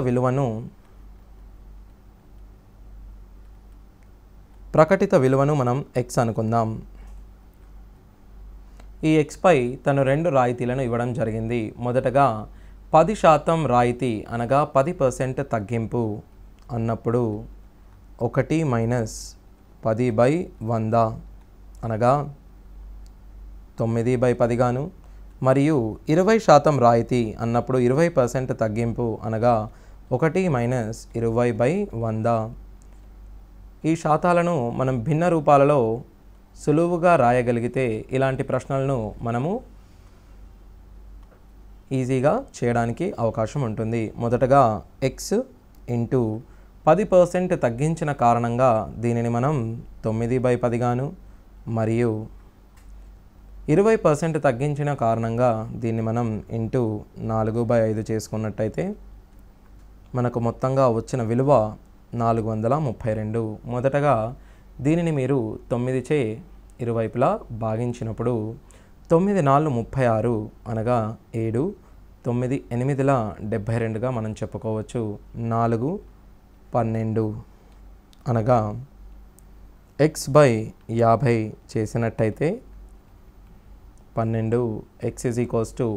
విలువను మనం X అనుకుందాం. ఈ Xపై తను 2 రాయితీలను ఇవ్వడం జరిగింది. మొదటగా 10% రాయితీ అనగా 10% తగ్గింపు అన్నప్పుడు 1 మైనస్ 10/100 అనగా 9/10 గాను మరియు 20% రాయితీ అన్నప్పుడు 20% తగ్గింపు అనగా 1 మైనస్ 20/100. ఈ శాతాలను మనం భిన్న రూపాలలో సులువుగా రాయగలిగితే ఇలాంటి ప్రశ్నలను మనము ఈజీగా చేయడానికి అవకాశం ఉంటుంది. మొదటగా x ఇంటూ 10% తగ్గించిన కారణంగా దీనిని మనం 9/10 గాను, మరియు 20% తగ్గించిన కారణంగా దీన్ని మనం ఇంటూ 4/5 చేసుకున్నట్టయితే మనకు మొత్తంగా వచ్చిన విలువ 432. మొదటగా దీనిని మీరు 9చే ఇరువైపులా భాగించినప్పుడు 9 4 36 అనగా 7, 9 8 72గా మనం చెప్పుకోవచ్చు. 4 12 అనగా x/50 చేసినట్టయితే 12 x = 50,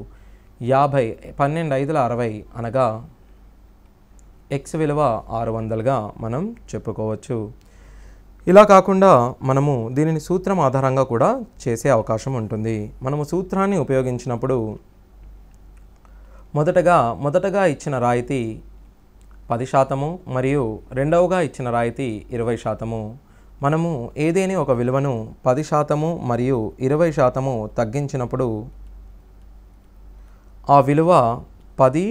12 5 60 అనగా x విలువ 600గా మనం చెప్పుకోవచ్చు. ఇలా కాకుండా మనము దీనిని సూత్రం ఆధారంగా కూడా చేసే అవకాశం ఉంటుంది. మనము సూత్రాన్ని ఉపయోగించినప్పుడు మొదటగా ఇచ్చిన రాయితీ 10% మరియు రెండవగా ఇచ్చిన రాయితీ 20%. మనము ఏదేని ఒక విలువను 10% మరియు 20% తగ్గించినప్పుడు ఆ విలువ 10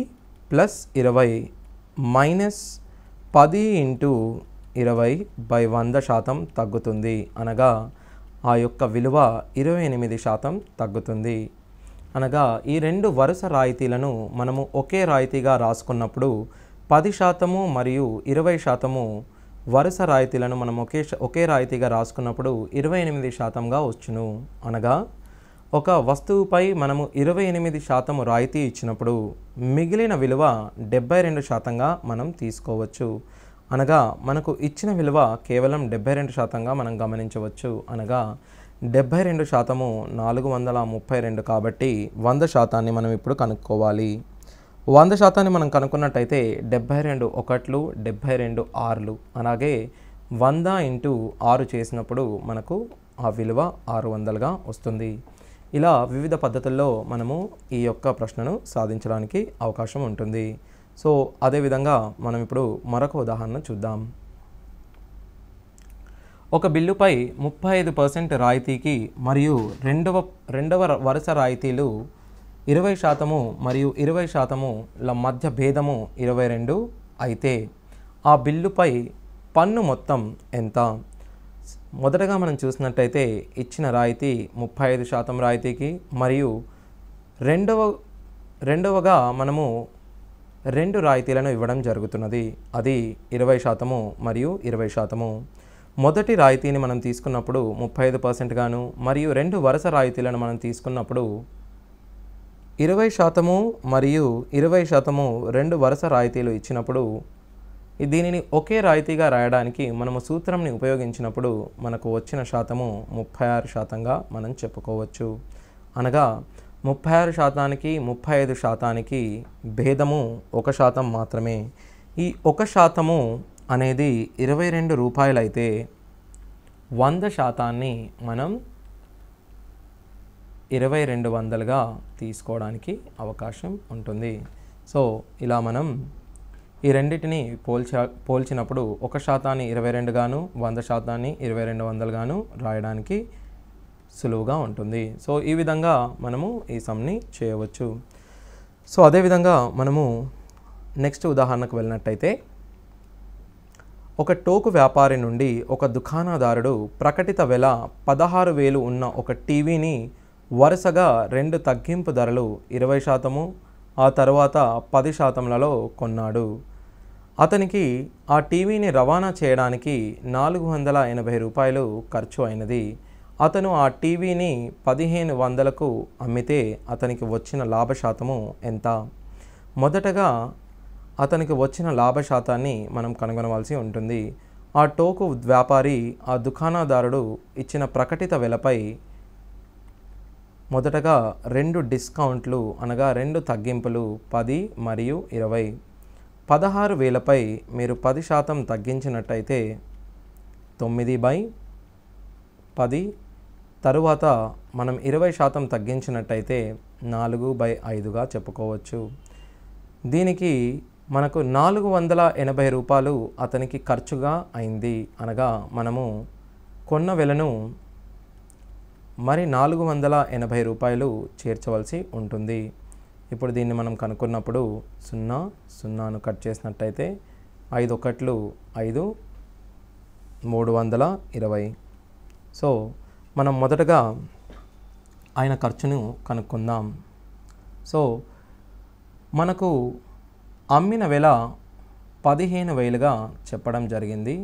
+ 20 మైనస్ 10 × 20/100% తగ్గుతుంది. అనగా ఆ యొక్క విలువ 28% తగ్గుతుంది. అనగా ఈ రెండు వరుస రాయితీలను మనము ఒకే రాయితీగా రాసుకున్నప్పుడు 10% మరియు 20% వరుస రాయితీలను మనం ఒకే రాయితీగా రాసుకున్నప్పుడు 28%గా వచ్చును. అనగా ఒక వస్తువుపై మనము 28% రాయితీ ఇచ్చినప్పుడు మిగిలిన విలువ 72%గా మనం తీసుకోవచ్చు. అనగా మనకు ఇచ్చిన విలువ కేవలం 72%గా మనం గమనించవచ్చు. అనగా 72% 432 కాబట్టి 100%ని మనం ఇప్పుడు కనుక్కోవాలి. 100%ని మనం కనుక్కున్నట్టయితే 72 1లు 72 6లు, అలాగే 100 × 6 చేసినప్పుడు మనకు ఆ విలువ 600గా వస్తుంది. ఇలా వివిధ పద్ధతుల్లో మనము ఈ యొక్క ప్రశ్నను సాధించడానికి అవకాశం ఉంటుంది. సో అదేవిధంగా మనం ఇప్పుడు మరొక ఉదాహరణ చూద్దాం. ఒక బిల్లుపై 35% రాయితీకి మరియు రెండవ వరుస రాయితీలు 20% మరియు 20%ల మధ్య భేదము 22 అయితే ఆ బిల్లుపై పన్ను మొత్తం ఎంత? మొదటగా మనం చూసినట్టయితే ఇచ్చిన రాయితీ 35% రాయితీకి మరియు రెండవగా మనము 2 రాయితీలను ఇవ్వడం జరుగుతున్నది. అది 20% మరియు 20%. మొదటి రాయితీని మనం తీసుకున్నప్పుడు 35% గాను మరియు 2 వరుస రాయితీలను మనం తీసుకున్నప్పుడు 20% మరియు 20% 2 వరుస రాయితీలు ఇచ్చినప్పుడు దీనిని ఒకే రాయితీగా రాయడానికి మనము సూత్రంని ఉపయోగించినప్పుడు మనకు వచ్చిన శాతము 36%గా మనం చెప్పుకోవచ్చు. అనగా 36%కి 35%కి భేదము 1% మాత్రమే. ఈ 1% అనేది 22 రూపాయలు అయితే 100%ని మనం 2200గా తీసుకోవడానికి అవకాశం ఉంటుంది. సో ఇలా మనం ఈ రెండింటిని పోల్చినప్పుడు 1%ని 22 గాను 100%ని 2200 గాను రాయడానికి సులువుగా ఉంటుంది. సో ఈ విధంగా మనము ఈ సమ్ని చేయవచ్చు. సో అదేవిధంగా మనము నెక్స్ట్ ఉదాహరణకు వెళ్ళినట్టయితే ఒక టోకు వ్యాపారి నుండి ఒక దుకాణదారుడు ప్రకటిత వెల 16,000 ఉన్న ఒక టీవీని వరుసగా 2 తగ్గింపు ధరలు 20% ఆ తర్వాత 10%లలో కొన్నాడు. అతనికి ఆ టీవీని రవాణా చేయడానికి 480 రూపాయలు ఖర్చు అయినది. అతను ఆ టీవీని 1500కు అమ్మితే అతనికి వచ్చిన లాభశాతము ఎంత? మొదటగా అతనికి వచ్చిన లాభశాతాన్ని మనం కనుగొనవలసి ఉంటుంది. ఆ టోకు వ్యాపారి ఆ దుకాణదారుడు ఇచ్చిన ప్రకటిత వెలపై మొదటగా 2 డిస్కౌంట్లు అనగా 2 తగ్గింపులు 10 మరియు 20. 16,000పై మీరు 10% తగ్గించినట్టయితే 9/10 తరువాత మనం 20% తగ్గించినట్టయితే 4/5గా చెప్పుకోవచ్చు. దీనికి మనకు 480 రూపాయలు అతనికి ఖర్చుగా అయింది. అనగా మనము కొన్న వెలను మరి 480 రూపాయలు చేర్చవలసి ఉంటుంది. ఇప్పుడు దీన్ని మనం కనుక్కున్నప్పుడు 0 0ను కట్ చేసినట్టయితే 5 1లు 5 320. సో మనం మొదటగా ఆయన ఖర్చును కనుక్కుందాం. సో మనకు అమ్మిన వెల 15,000గా చెప్పడం జరిగింది.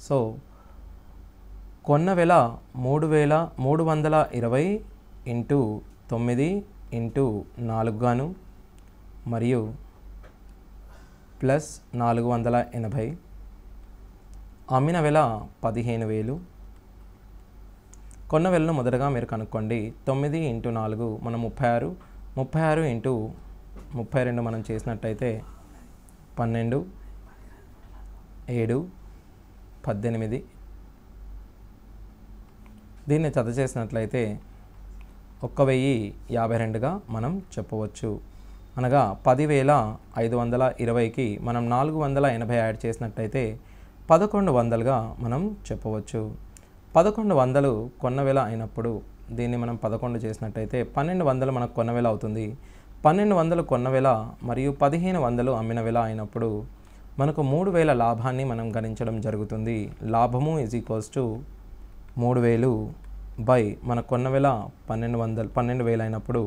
సో కొన్న వెల 3,320 ఇంటూ 9 ఇంటూ 4 గాను మరియు ప్లస్ 480. అమ్మిన వెల 15,000. కొన్న వెలను మొదటగా మీరు కనుక్కోండి. 9 ఇంటూ 4 మనం 36. 36 ఇంటూ 32 మనం చేసినట్టయితే 12 7 18. దీన్ని జత చేసినట్లయితే 1,052గా మనం చెప్పవచ్చు. అనగా 10,520కి మనం 480 యాడ్ చేసినట్టయితే 1,100గా మనం చెప్పవచ్చు. 1,100 కొన్న వెల అయినప్పుడు దీన్ని మనం 11 చేసినట్టయితే 1,200 మనకు కొన్న వెల అవుతుంది. 1,200 కొన్న వెల మరియు 1,500 అమ్మిన వెల అయినప్పుడు మనకు 3,000 లాభాన్ని మనం గణించడం జరుగుతుంది. లాభము ఈజ్ ఈక్వల్స్ టు 3,000 బై మన కొన్న వెల 12,000 అయినప్పుడు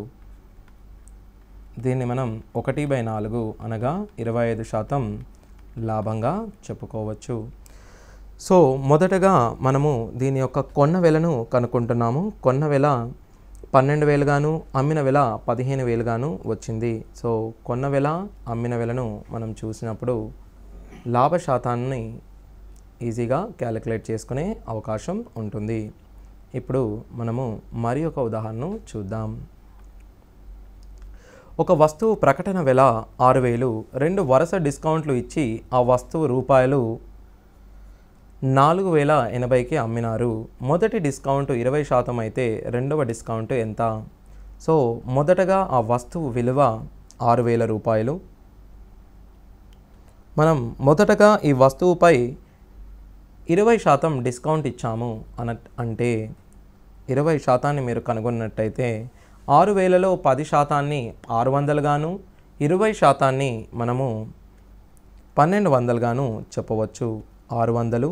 దీన్ని మనం 1/4 అనగా 25% లాభంగా చెప్పుకోవచ్చు. సో మొదటగా మనము దీని యొక్క కొన్న వెలను కనుక్కుంటున్నాము. కొన్న వెల 12,000 గాను అమ్మిన వెల 15,000 గాను వచ్చింది. సో కొన్న వెల అమ్మిన వెలను మనం చూసినప్పుడు లాభ శాతాన్ని ఈజీగా క్యాలిక్యులేట్ చేసుకునే అవకాశం ఉంటుంది. ఇప్పుడు మనము మరి ఒక ఉదాహరణను చూద్దాం. ఒక వస్తువు ప్రకటన వెల 6,000. 2 వరుస డిస్కౌంట్లు ఇచ్చి ఆ వస్తువు రూపాయలు 4,080కి అమ్మినారు. మొదటి డిస్కౌంట్ 20% అయితే రెండవ డిస్కౌంట్ ఎంత? సో మొదటగా ఆ వస్తువు విలువ 6,000 రూపాయలు. మనం మొదటగా ఈ వస్తువుపై 20% డిస్కౌంట్ ఇచ్చాము అంటే 20%ని మీరు కనుగొన్నట్టయితే 6,000లో 10%ని 600 గాను 20%ని మనము 1,200 గాను చెప్పవచ్చు. 600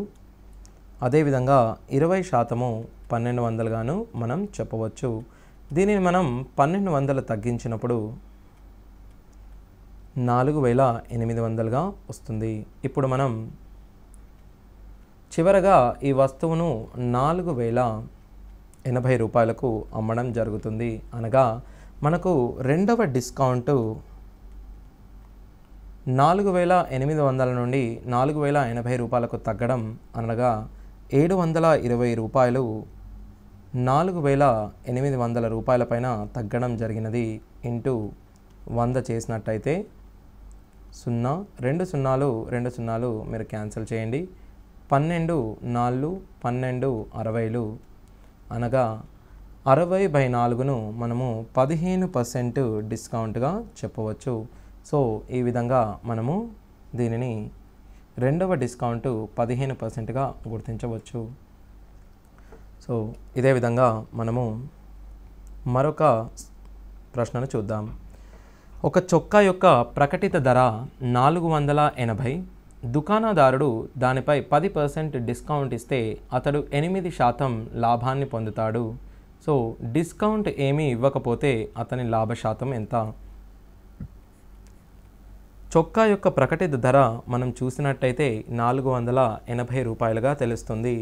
అదేవిధంగా 20% 1,200 గాను మనం చెప్పవచ్చు. దీనిని మనం 1,200 తగ్గించినప్పుడు 4,800గా వస్తుంది. ఇప్పుడు మనం చివరగా ఈ వస్తువును 4,080 రూపాయలకు అమ్మడం జరుగుతుంది. అనగా మనకు రెండవ డిస్కౌంట్ 4,800 నుండి 4,080 రూపాయలకు తగ్గడం అనగా 720 రూపాయలు 4,800 రూపాయల పైన తగ్గడం జరిగినది. ఇంటూ 100 చేసినట్టయితే 0 2 0 2 0 మీరు క్యాన్సిల్ చేయండి. 12 4 12 60 అనగా 60/4ను మనము 15% డిస్కౌంట్గా చెప్పవచ్చు. సో ఈ విధంగా మనము దీనిని రెండవ డిస్కౌంట్ 15%గా గుర్తించవచ్చు. సో ఇదే విధంగా మనము మరొక ప్రశ్నను చూద్దాం. ఒక చొక్కా యొక్క ప్రకటిత ధర 480. దుకాణదారుడు దానిపై 10% డిస్కౌంట్ ఇస్తే అతడు 8% లాభాన్ని పొందుతాడు. సో డిస్కౌంట్ ఏమీ ఇవ్వకపోతే అతని లాభ శాతం ఎంత? చొక్కా యొక్క ప్రకటిత ధర మనం చూసినట్టయితే 480 రూపాయలుగా తెలుస్తుంది.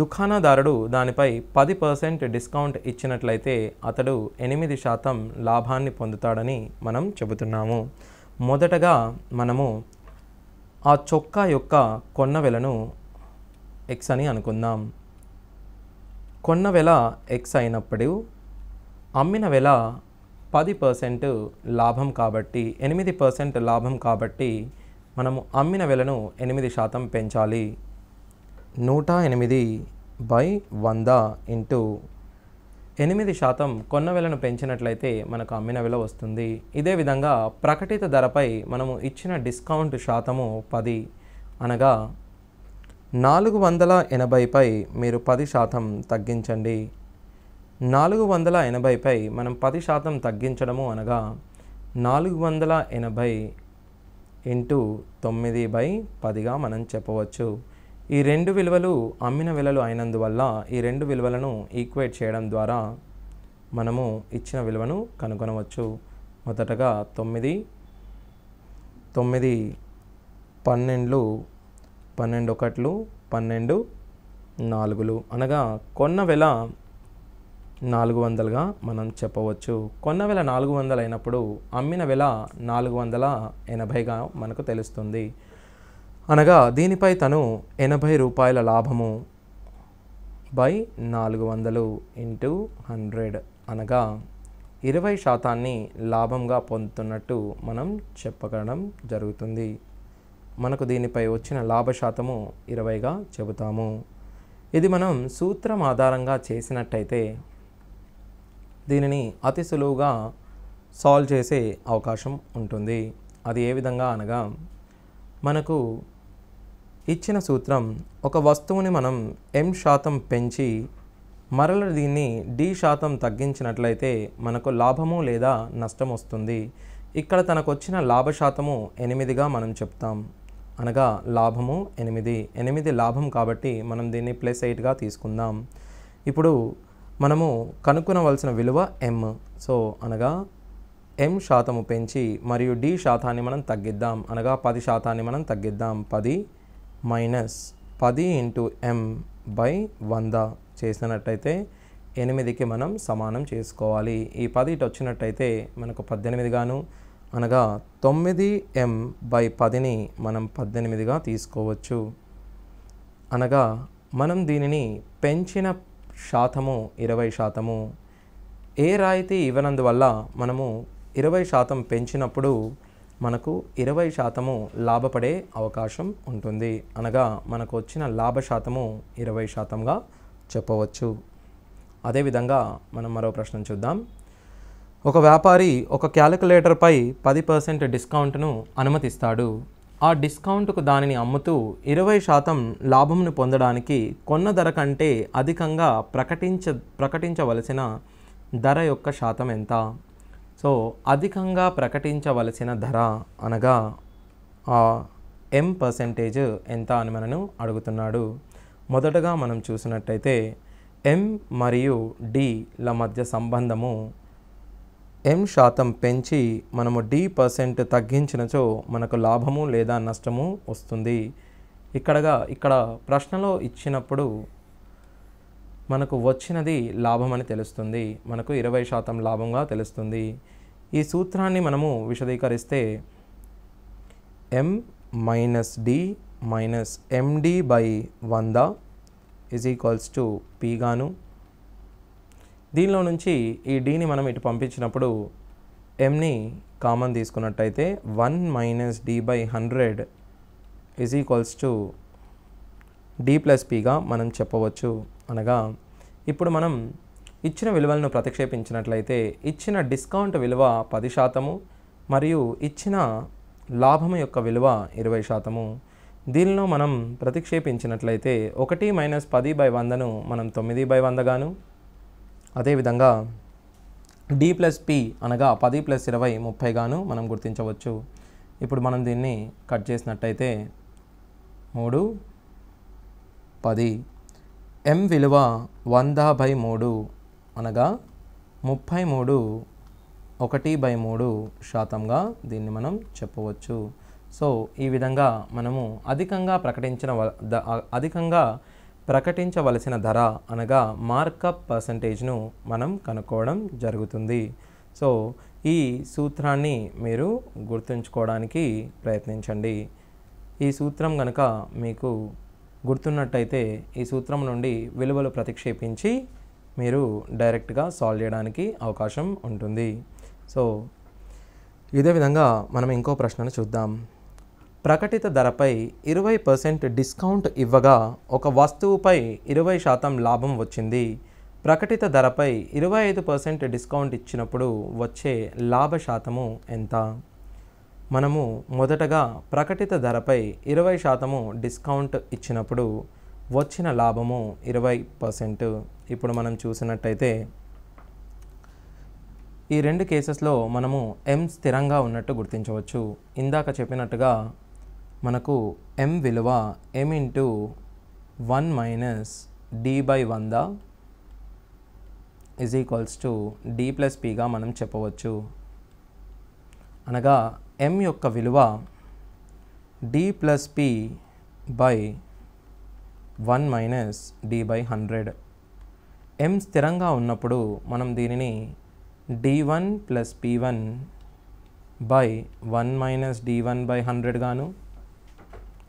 దుకాణదారుడు దానిపై 10% డిస్కౌంట్ ఇచ్చినట్లయితే అతడు 8% లాభాన్ని పొందుతాడని మనం చెబుతున్నాము. మొదటగా మనము ఆ చొక్కా యొక్క కొన్న వెలను x అని అనుకుందాం. కొన్న వెల x అయినప్పుడు అమ్మిన వెల 10% లాభం కాబట్టి 8% లాభం కాబట్టి మనము అమ్మిన వెలను 8% పెంచాలి. 108 బై 100 ఇంటూ 8% కొన్న విలను పెంచినట్లయితే మనకు అమ్మిన విల వస్తుంది. ఇదే విధంగా ప్రకటిత ధరపై మనము ఇచ్చిన డిస్కౌంట్ శాతము 10 అనగా 480పై మీరు 10% తగ్గించండి. 480పై మనం 10% తగ్గించడము అనగా 480 ఇంటూ 9/10గా మనం చెప్పవచ్చు. ఈ రెండు విలువలు అమ్మిన విలువలు అయినందువల్ల ఈ రెండు విలువలను ఈక్వేట్ చేయడం ద్వారా మనము ఇచ్చిన విలువను కనుగొనవచ్చు. మొదటగా 9 12 12 1 12 4 అనగా కొన్న వెల 400గా మనం చెప్పవచ్చు. కొన్న వెల 400 అయినప్పుడు అమ్మిన వెల 480గా మనకు తెలుస్తుంది. అనగా దీనిపై తను 80 రూపాయల లాభము బై 400 ఇంటూ 100 అనగా 20% లాభంగా పొందుతున్నట్టు మనం చెప్పగడం జరుగుతుంది. మనకు దీనిపై వచ్చిన లాభ శాతము 20గా చెబుతాము. ఇది మనం సూత్రం ఆధారంగా చేసినట్టయితే దీనిని అతి సులువుగా సాల్వ్ చేసే అవకాశం ఉంటుంది. అది ఏ విధంగా అనగా మనకు ఇచ్చిన సూత్రం ఒక వస్తువుని మనం m% పెంచి మరల దీన్ని d% తగ్గించినట్లయితే మనకు లాభము లేదా నష్టం వస్తుంది. ఇక్కడ తనకు వచ్చిన లాభ శాతము 8గా మనం చెప్తాం. అనగా లాభము 8 లాభం కాబట్టి మనం దీన్ని +8గా తీసుకుందాం. ఇప్పుడు మనము కనుక్కొనవలసిన విలువ m. సో అనగా m% పెంచి మరియు d% మనం తగ్గిద్దాం. అనగా 10% మనం తగ్గిద్దాం. 10 మైనస్ 10 ఇంటూ m బై 100 చేసినట్టయితే 8కి మనం సమానం చేసుకోవాలి. ఈ 10 ఇటు వచ్చినట్టయితే మనకు 18 గాను అనగా 9m బై 10ని మనం 18గా తీసుకోవచ్చు. అనగా మనం దీనిని పెంచిన శాతము 20%. ఏ రాయితీ ఇవ్వనందువల్ల మనము 20% పెంచినప్పుడు మనకు 20% లాభపడే అవకాశం ఉంటుంది. అనగా మనకు వచ్చిన లాభ శాతము 20%గా చెప్పవచ్చు. అదేవిధంగా మనం మరో ప్రశ్న చూద్దాం. ఒక వ్యాపారి ఒక క్యాలిక్యులేటర్పై 10% డిస్కౌంట్ను అనుమతిస్తాడు. ఆ డిస్కౌంట్కు దానిని అమ్ముతూ 20% లాభంను పొందడానికి కొన్న ధర కంటే అధికంగా ప్రకటించవలసిన ధర యొక్క శాతం ఎంత? సో అధికంగా ప్రకటించవలసిన ధర అనగా ఆ m% ఎంత అని మనను అడుగుతున్నాడు. మొదటగా మనం చూసినట్టయితే m మరియు dల మధ్య సంబంధము m% పెంచి మనము d% తగ్గించినచో మనకు లాభము లేదా నష్టము వస్తుంది. ఇక్కడ ప్రశ్నలో ఇచ్చినప్పుడు మనకు వచ్చినది లాభం అని తెలుస్తుంది. మనకు 20% లాభంగా తెలుస్తుంది. ఈ సూత్రాన్ని మనము విశదీకరిస్తే m minus d minus md by 100 is equals to p గాను, దీనిలో నుంచి ఈ dని మనం ఇటు పంపించినప్పుడు mని కామన్ తీసుకున్నట్టయితే 1 minus d by 100 is equals to d plus pగా మనం చెప్పవచ్చు. అనగా ఇప్పుడు మనం ఇచ్చిన విలువలను ప్రతిక్షేపించినట్లయితే ఇచ్చిన డిస్కౌంట్ విలువ 10% మరియు ఇచ్చిన లాభం యొక్క విలువ 20%. దీనిలో మనం ప్రతిక్షేపించినట్లయితే 1 మైనస్ 10/100ను మనం 9/100 గాను, అదేవిధంగా d ప్లస్ p అనగా 10 + 20 30 గాను మనం గుర్తించవచ్చు. ఇప్పుడు మనం దీన్ని కట్ చేసినట్టయితే 3 10 m విలువ 100/3 అనగా 33 1/3%గా దీన్ని మనం చెప్పవచ్చు. సో ఈ విధంగా మనము అధికంగా ప్రకటించవలసిన ధర అనగా మార్కప్ పర్సంటేజ్ను మనం కనుక్కోవడం జరుగుతుంది. సో ఈ సూత్రాన్ని మీరు గుర్తుంచుకోవడానికి ప్రయత్నించండి. ఈ సూత్రం కనుక మీకు గుర్తున్నట్టయితే ఈ సూత్రం నుండి విలువలు ప్రతిక్షేపించి మీరు డైరెక్ట్గా సాల్వ్ చేయడానికి అవకాశం ఉంటుంది. సో ఇదే విధంగా మనం ఇంకో ప్రశ్నను చూద్దాం. ప్రకటిత ధరపై 20% డిస్కౌంట్ ఇవ్వగా ఒక వస్తువుపై 20% లాభం వచ్చింది. ప్రకటిత ధరపై 25% డిస్కౌంట్ ఇచ్చినప్పుడు వచ్చే లాభ శాతము ఎంత? మనము మొదటగా ప్రకటిత ధరపై 20% డిస్కౌంట్ ఇచ్చినప్పుడు వచ్చిన లాభము 20%. ఇప్పుడు మనం చూసినట్టయితే ఈ రెండు కేసెస్లో మనము m స్థిరంగా ఉన్నట్టు గుర్తించవచ్చు. ఇందాక చెప్పినట్టుగా మనకు m విలువ m into 1 minus d/100 is equals to d+p మనం చెప్పవచ్చు. అనగా m యొక్క విలువ d+p/1 మైనస్ d/100. m స్థిరంగా ఉన్నప్పుడు మనం దీనిని d1 + p1/1 మైనస్ d1/100 గాను,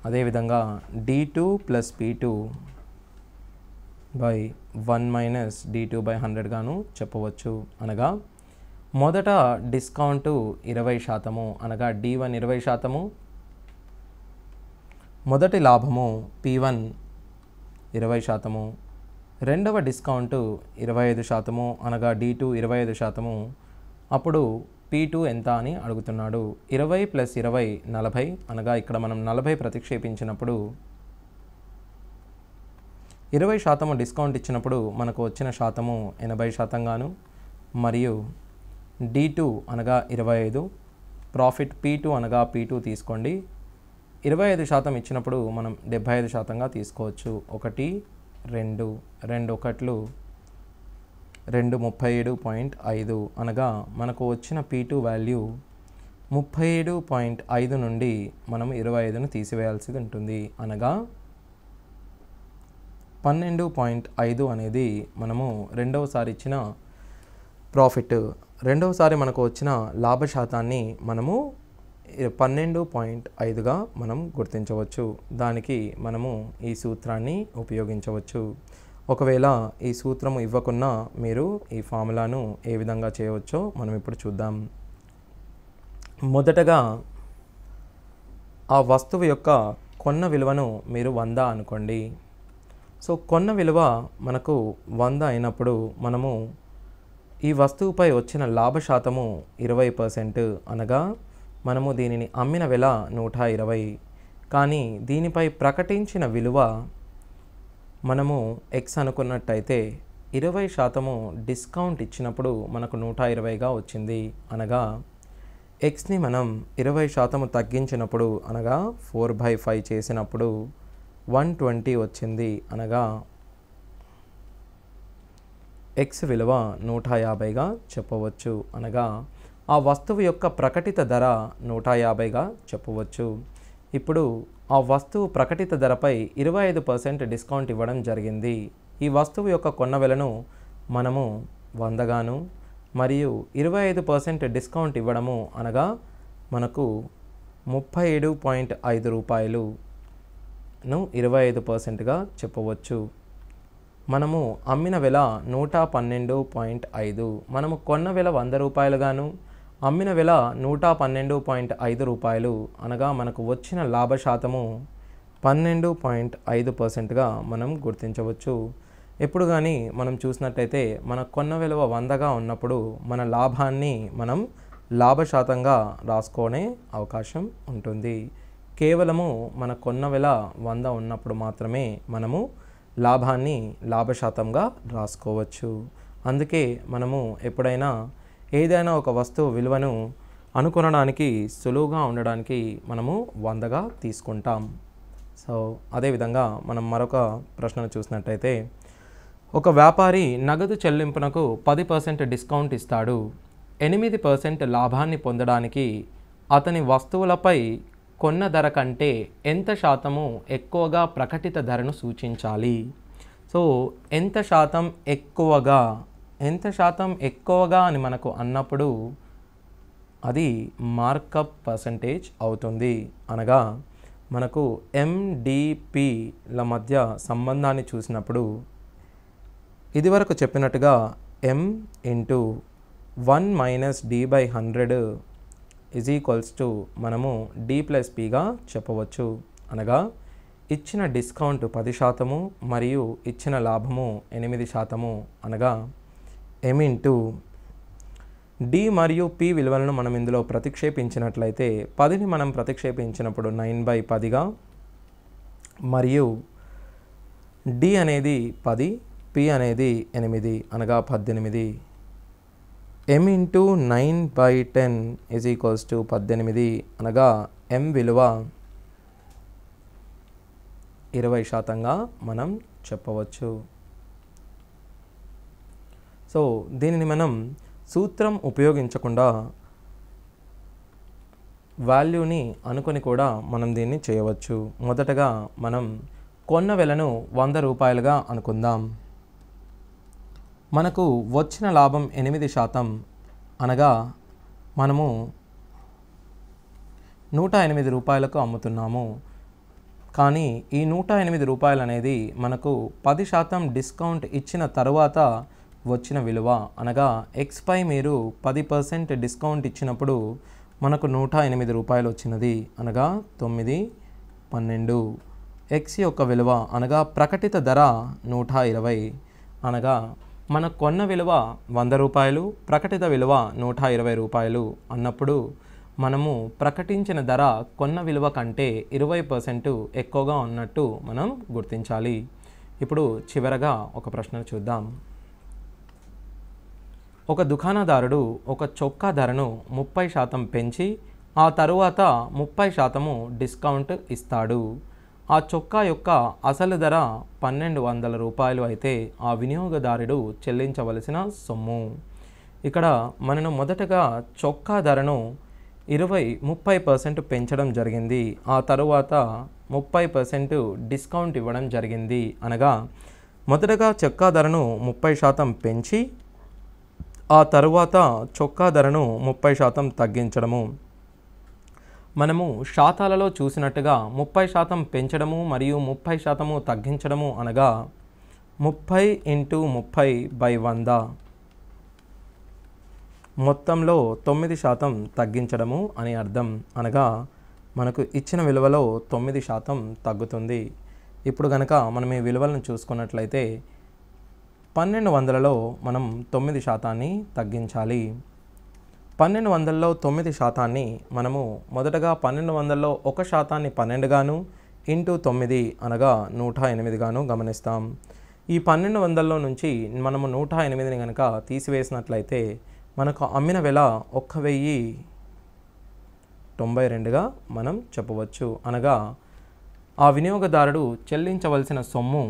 అదేవిధంగా d2 + p2/1 మైనస్ d2/100 గాను చెప్పవచ్చు. అనగా మొదట డిస్కౌంట్ 20%, అనగా d1 20%, మొదటి లాభము p1 20%, రెండవ డిస్కౌంట్ 25%, అనగా d2 25%. అప్పుడు p2 ఎంత అని అడుగుతున్నాడు. 20 + 20 40, అనగా ఇక్కడ మనం 40 ప్రతిక్షేపించినప్పుడు 20% డిస్కౌంట్ ఇచ్చినప్పుడు మనకు వచ్చిన శాతము 80% గాను, మరియు d2 అనగా 25, ప్రాఫిట్ p2 అనగా p2 తీసుకోండి. 25% ఇచ్చినప్పుడు మనం 75%గా తీసుకోవచ్చు. 1 2 2 1 2 37.5, అనగా మనకు వచ్చిన p2 వాల్యూ 37.5 నుండి మనం 25ను తీసివేయాల్సి ఉంటుంది. అనగా 12.5 అనేది మనము రెండవసారి ఇచ్చిన ప్రాఫిట్. రెండవసారి మనకు వచ్చిన లాభ శాతాన్ని మనము 12.5గా మనం గుర్తించవచ్చు. దానికి మనము ఈ సూత్రాన్ని ఉపయోగించవచ్చు. ఒకవేళ ఈ సూత్రము ఇవ్వకున్నా మీరు ఈ ఫార్ములాను ఏ విధంగా చేయవచ్చో మనం ఇప్పుడు చూద్దాం. మొదటగా ఆ వస్తువు యొక్క కొన్న విలువను మీరు 100 అనుకోండి. సో కొన్న విలువ మనకు 100 అయినప్పుడు మనము ఈ వస్తువుపై వచ్చిన లాభ శాతము 20%, అనగా మనము దీనిని అమ్మిన వెల 120. కానీ దీనిపై ప్రకటించిన విలువ మనము x అనుకున్నట్టయితే 20% డిస్కౌంట్ ఇచ్చినప్పుడు మనకు 120గా వచ్చింది. అనగా xని మనం 20% తగ్గించినప్పుడు, అనగా 4/5 చేసినప్పుడు 120 వచ్చింది. అనగా x విలువ 150గా చెప్పవచ్చు. అనగా ఆ వస్తువు యొక్క ప్రకటిత ధర 150గా చెప్పవచ్చు. ఇప్పుడు ఆ వస్తువు ప్రకటిత ధరపై 25% డిస్కౌంట్ ఇవ్వడం జరిగింది. ఈ వస్తువు యొక్క కొన్న వెలను మనము 100 గాను, మరియు 25% డిస్కౌంట్ ఇవ్వడము అనగా మనకు 37.5 రూపాయలును 25%గా చెప్పవచ్చు. మనము అమ్మిన వెల 112.5, మనము కొన్న వెల 100 రూపాయలు గాను, అమ్మిన వెల 112.5 రూపాయలు, అనగా మనకు వచ్చిన లాభ శాతము 12.5%గా మనం గుర్తించవచ్చు. ఎప్పుడు కానీ మనం చూసినట్టయితే మన కొన్న విలువ 100గా ఉన్నప్పుడు మన లాభాన్ని మనం లాభ శాతంగా రాసుకునే అవకాశం ఉంటుంది. కేవలము మన కొన్న వెల 100 ఉన్నప్పుడు మాత్రమే మనము లాభాన్ని లాభ శాతంగా రాసుకోవచ్చు. అందుకే మనము ఎప్పుడైనా ఏదైనా ఒక వస్తువు విలువను అనుకొనడానికి సులువుగా ఉండడానికి మనము 100గా తీసుకుంటాం. సో అదేవిధంగా మనం మరొక ప్రశ్నను చూసినట్టయితే, ఒక వ్యాపారి నగదు చెల్లింపునకు 10% డిస్కౌంట్ ఇస్తాడు. 8% లాభాన్ని పొందడానికి అతని వస్తువులపై కొన్న ధర కంటే ఎంత శాతము ఎక్కువగా ప్రకటిత ధరను సూచించాలి? సో ఎంత శాతం ఎక్కువగా అని మనకు అన్నప్పుడు అది మార్కప్ పర్సంటేజ్ అవుతుంది. అనగా మనకు MDPల మధ్య సంబంధాన్ని చూసినప్పుడు ఇదివరకు చెప్పినట్టుగా m × 1 - d/100 is equals to మనము డి ప్లస్ పిగా చెప్పవచ్చు. అనగా ఇచ్చిన డిస్కౌంట్ 10% మరియు ఇచ్చిన లాభము 8%. అనగా ఎమ్ ఇంటూ డి మరియు పి విలువలను మనం ఇందులో ప్రతిక్షేపించినట్లయితే 10ని మనం ప్రతిక్షేపించినప్పుడు 9/10గా, మరియు డి అనేది 10, పి అనేది 8 అనగా 18. ఎమ్ ఇంటూ 9/10 ఈజ్ ఈక్వల్స్ టు 18 అనగా ఎమ్ విలువ 20%గా మనం చెప్పవచ్చు. సో దీనిని మనం సూత్రం ఉపయోగించకుండా వాల్యూని అనుకొని కూడా మనం దీన్ని చేయవచ్చు. మొదటగా మనం కొన్న వెలను 100 రూపాయలుగా అనుకుందాం. మనకు వచ్చిన లాభం 8%, అనగా మనము 108 రూపాయలకు అమ్ముతున్నాము. కానీ ఈ 108 రూపాయలు అనేది మనకు 10% డిస్కౌంట్ ఇచ్చిన తరువాత వచ్చిన విలువ. అనగా ఎక్స్పై మీరు 10% డిస్కౌంట్ ఇచ్చినప్పుడు మనకు 108 రూపాయలు వచ్చినది. అనగా 9, 12. ఎక్స్ యొక్క విలువ అనగా ప్రకటిత ధర 120. అనగా మన కొన్న విలువ 100 రూపాయలు, ప్రకటిత విలువ 120 రూపాయలు అన్నప్పుడు మనము ప్రకటించిన ధర కొన్న విలువ కంటే 20% ఎక్కువగా ఉన్నట్టు మనం గుర్తించాలి. ఇప్పుడు చివరగా ఒక ప్రశ్న చూద్దాం. ఒక దుకాణదారుడు ఒక చొక్కా ధరను 30% పెంచి ఆ తరువాత 30% డిస్కౌంట్ ఇస్తాడు. ఆ చొక్కా యొక్క అసలు ధర 1200 రూపాయలు అయితే ఆ వినియోగదారుడు చెల్లించవలసిన సొమ్ము. ఇక్కడ మనను మొదటగా చొక్కా ధరను 30% పెంచడం జరిగింది. ఆ తరువాత 30% డిస్కౌంట్ ఇవ్వడం జరిగింది. అనగా మొదటగా చొక్కా ధరను 30% పెంచి ఆ తరువాత చొక్కా ధరను 30% తగ్గించడము. మనము శాతాలలో చూసినట్టుగా 30% పెంచడము మరియు 30% తగ్గించడము అనగా 30 × 30/100 మొత్తంలో 9% తగ్గించడము అని అర్థం. అనగా మనకు ఇచ్చిన విలువలో 9% తగ్గుతుంది. ఇప్పుడు కనుక మనం ఈ విలువలను చూసుకున్నట్లయితే 1200లో మనం 9% తగ్గించాలి. 1200లో 9% మనము మొదటగా 1200లో 1% 12 గాను ఇంటూ 9 అనగా 108 గాను గమనిస్తాం. ఈ 1200లో నుంచి మనము 108ని కనుక తీసివేసినట్లయితే మనకు అమ్మిన వెల 1092గా మనం చెప్పవచ్చు. అనగా ఆ వినియోగదారుడు చెల్లించవలసిన సొమ్ము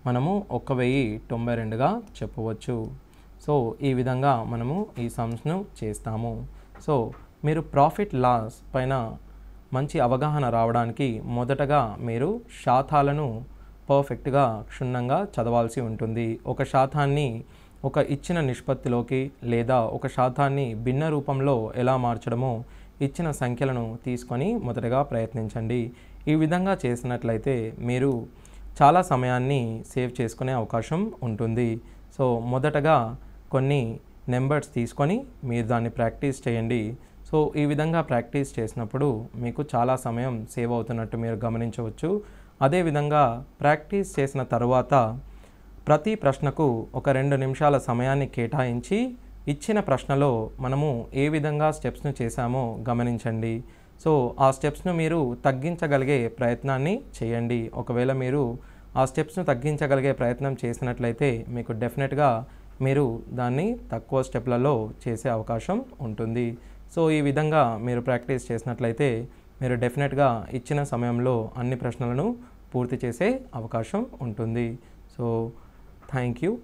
మనము 1092గా చెప్పవచ్చు. సో ఈ విధంగా మనము ఈ సమ్స్ను చేస్తాము. సో మీరు ప్రాఫిట్ లాస్ పైన మంచి అవగాహన రావడానికి మొదటగా మీరు శాతాలను పర్ఫెక్ట్గా క్షుణ్ణంగా చదవాల్సి ఉంటుంది. ఒక శాతాన్ని ఒక ఇచ్చిన నిష్పత్తిలోకి లేదా ఒక శాతాన్ని భిన్న రూపంలో ఎలా మార్చడమో ఇచ్చిన సంఖ్యలను తీసుకొని మొదటగా ప్రయత్నించండి. ఈ విధంగా చేసినట్లయితే మీరు చాలా సమయాన్ని సేవ్ చేసుకునే అవకాశం ఉంటుంది. సో మొదటగా కొన్ని నెంబర్స్ తీసుకొని మీరు దాన్ని ప్రాక్టీస్ చేయండి. సో ఈ విధంగా ప్రాక్టీస్ చేసినప్పుడు మీకు చాలా సమయం సేవ్ అవుతున్నట్టు మీరు గమనించవచ్చు. అదేవిధంగా ప్రాక్టీస్ చేసిన తరువాత ప్రతి ప్రశ్నకు ఒక 2 నిమిషాల సమయాన్ని కేటాయించి ఇచ్చిన ప్రశ్నలో మనము ఏ విధంగా స్టెప్స్ను చేశామో గమనించండి. సో ఆ స్టెప్స్ను మీరు తగ్గించగలిగే ప్రయత్నాన్ని చేయండి. ఒకవేళ మీరు ఆ స్టెప్స్ను తగ్గించగలిగే ప్రయత్నం చేసినట్లయితే మీకు డెఫినెట్గా మీరు దాన్ని తక్కువ స్టెప్లలో చేసే అవకాశం ఉంటుంది. సో ఈ విధంగా మీరు ప్రాక్టీస్ చేసినట్లయితే మీరు డెఫినెట్గా ఇచ్చిన సమయంలో అన్ని ప్రశ్నలను పూర్తి చేసే అవకాశం ఉంటుంది. So thank you.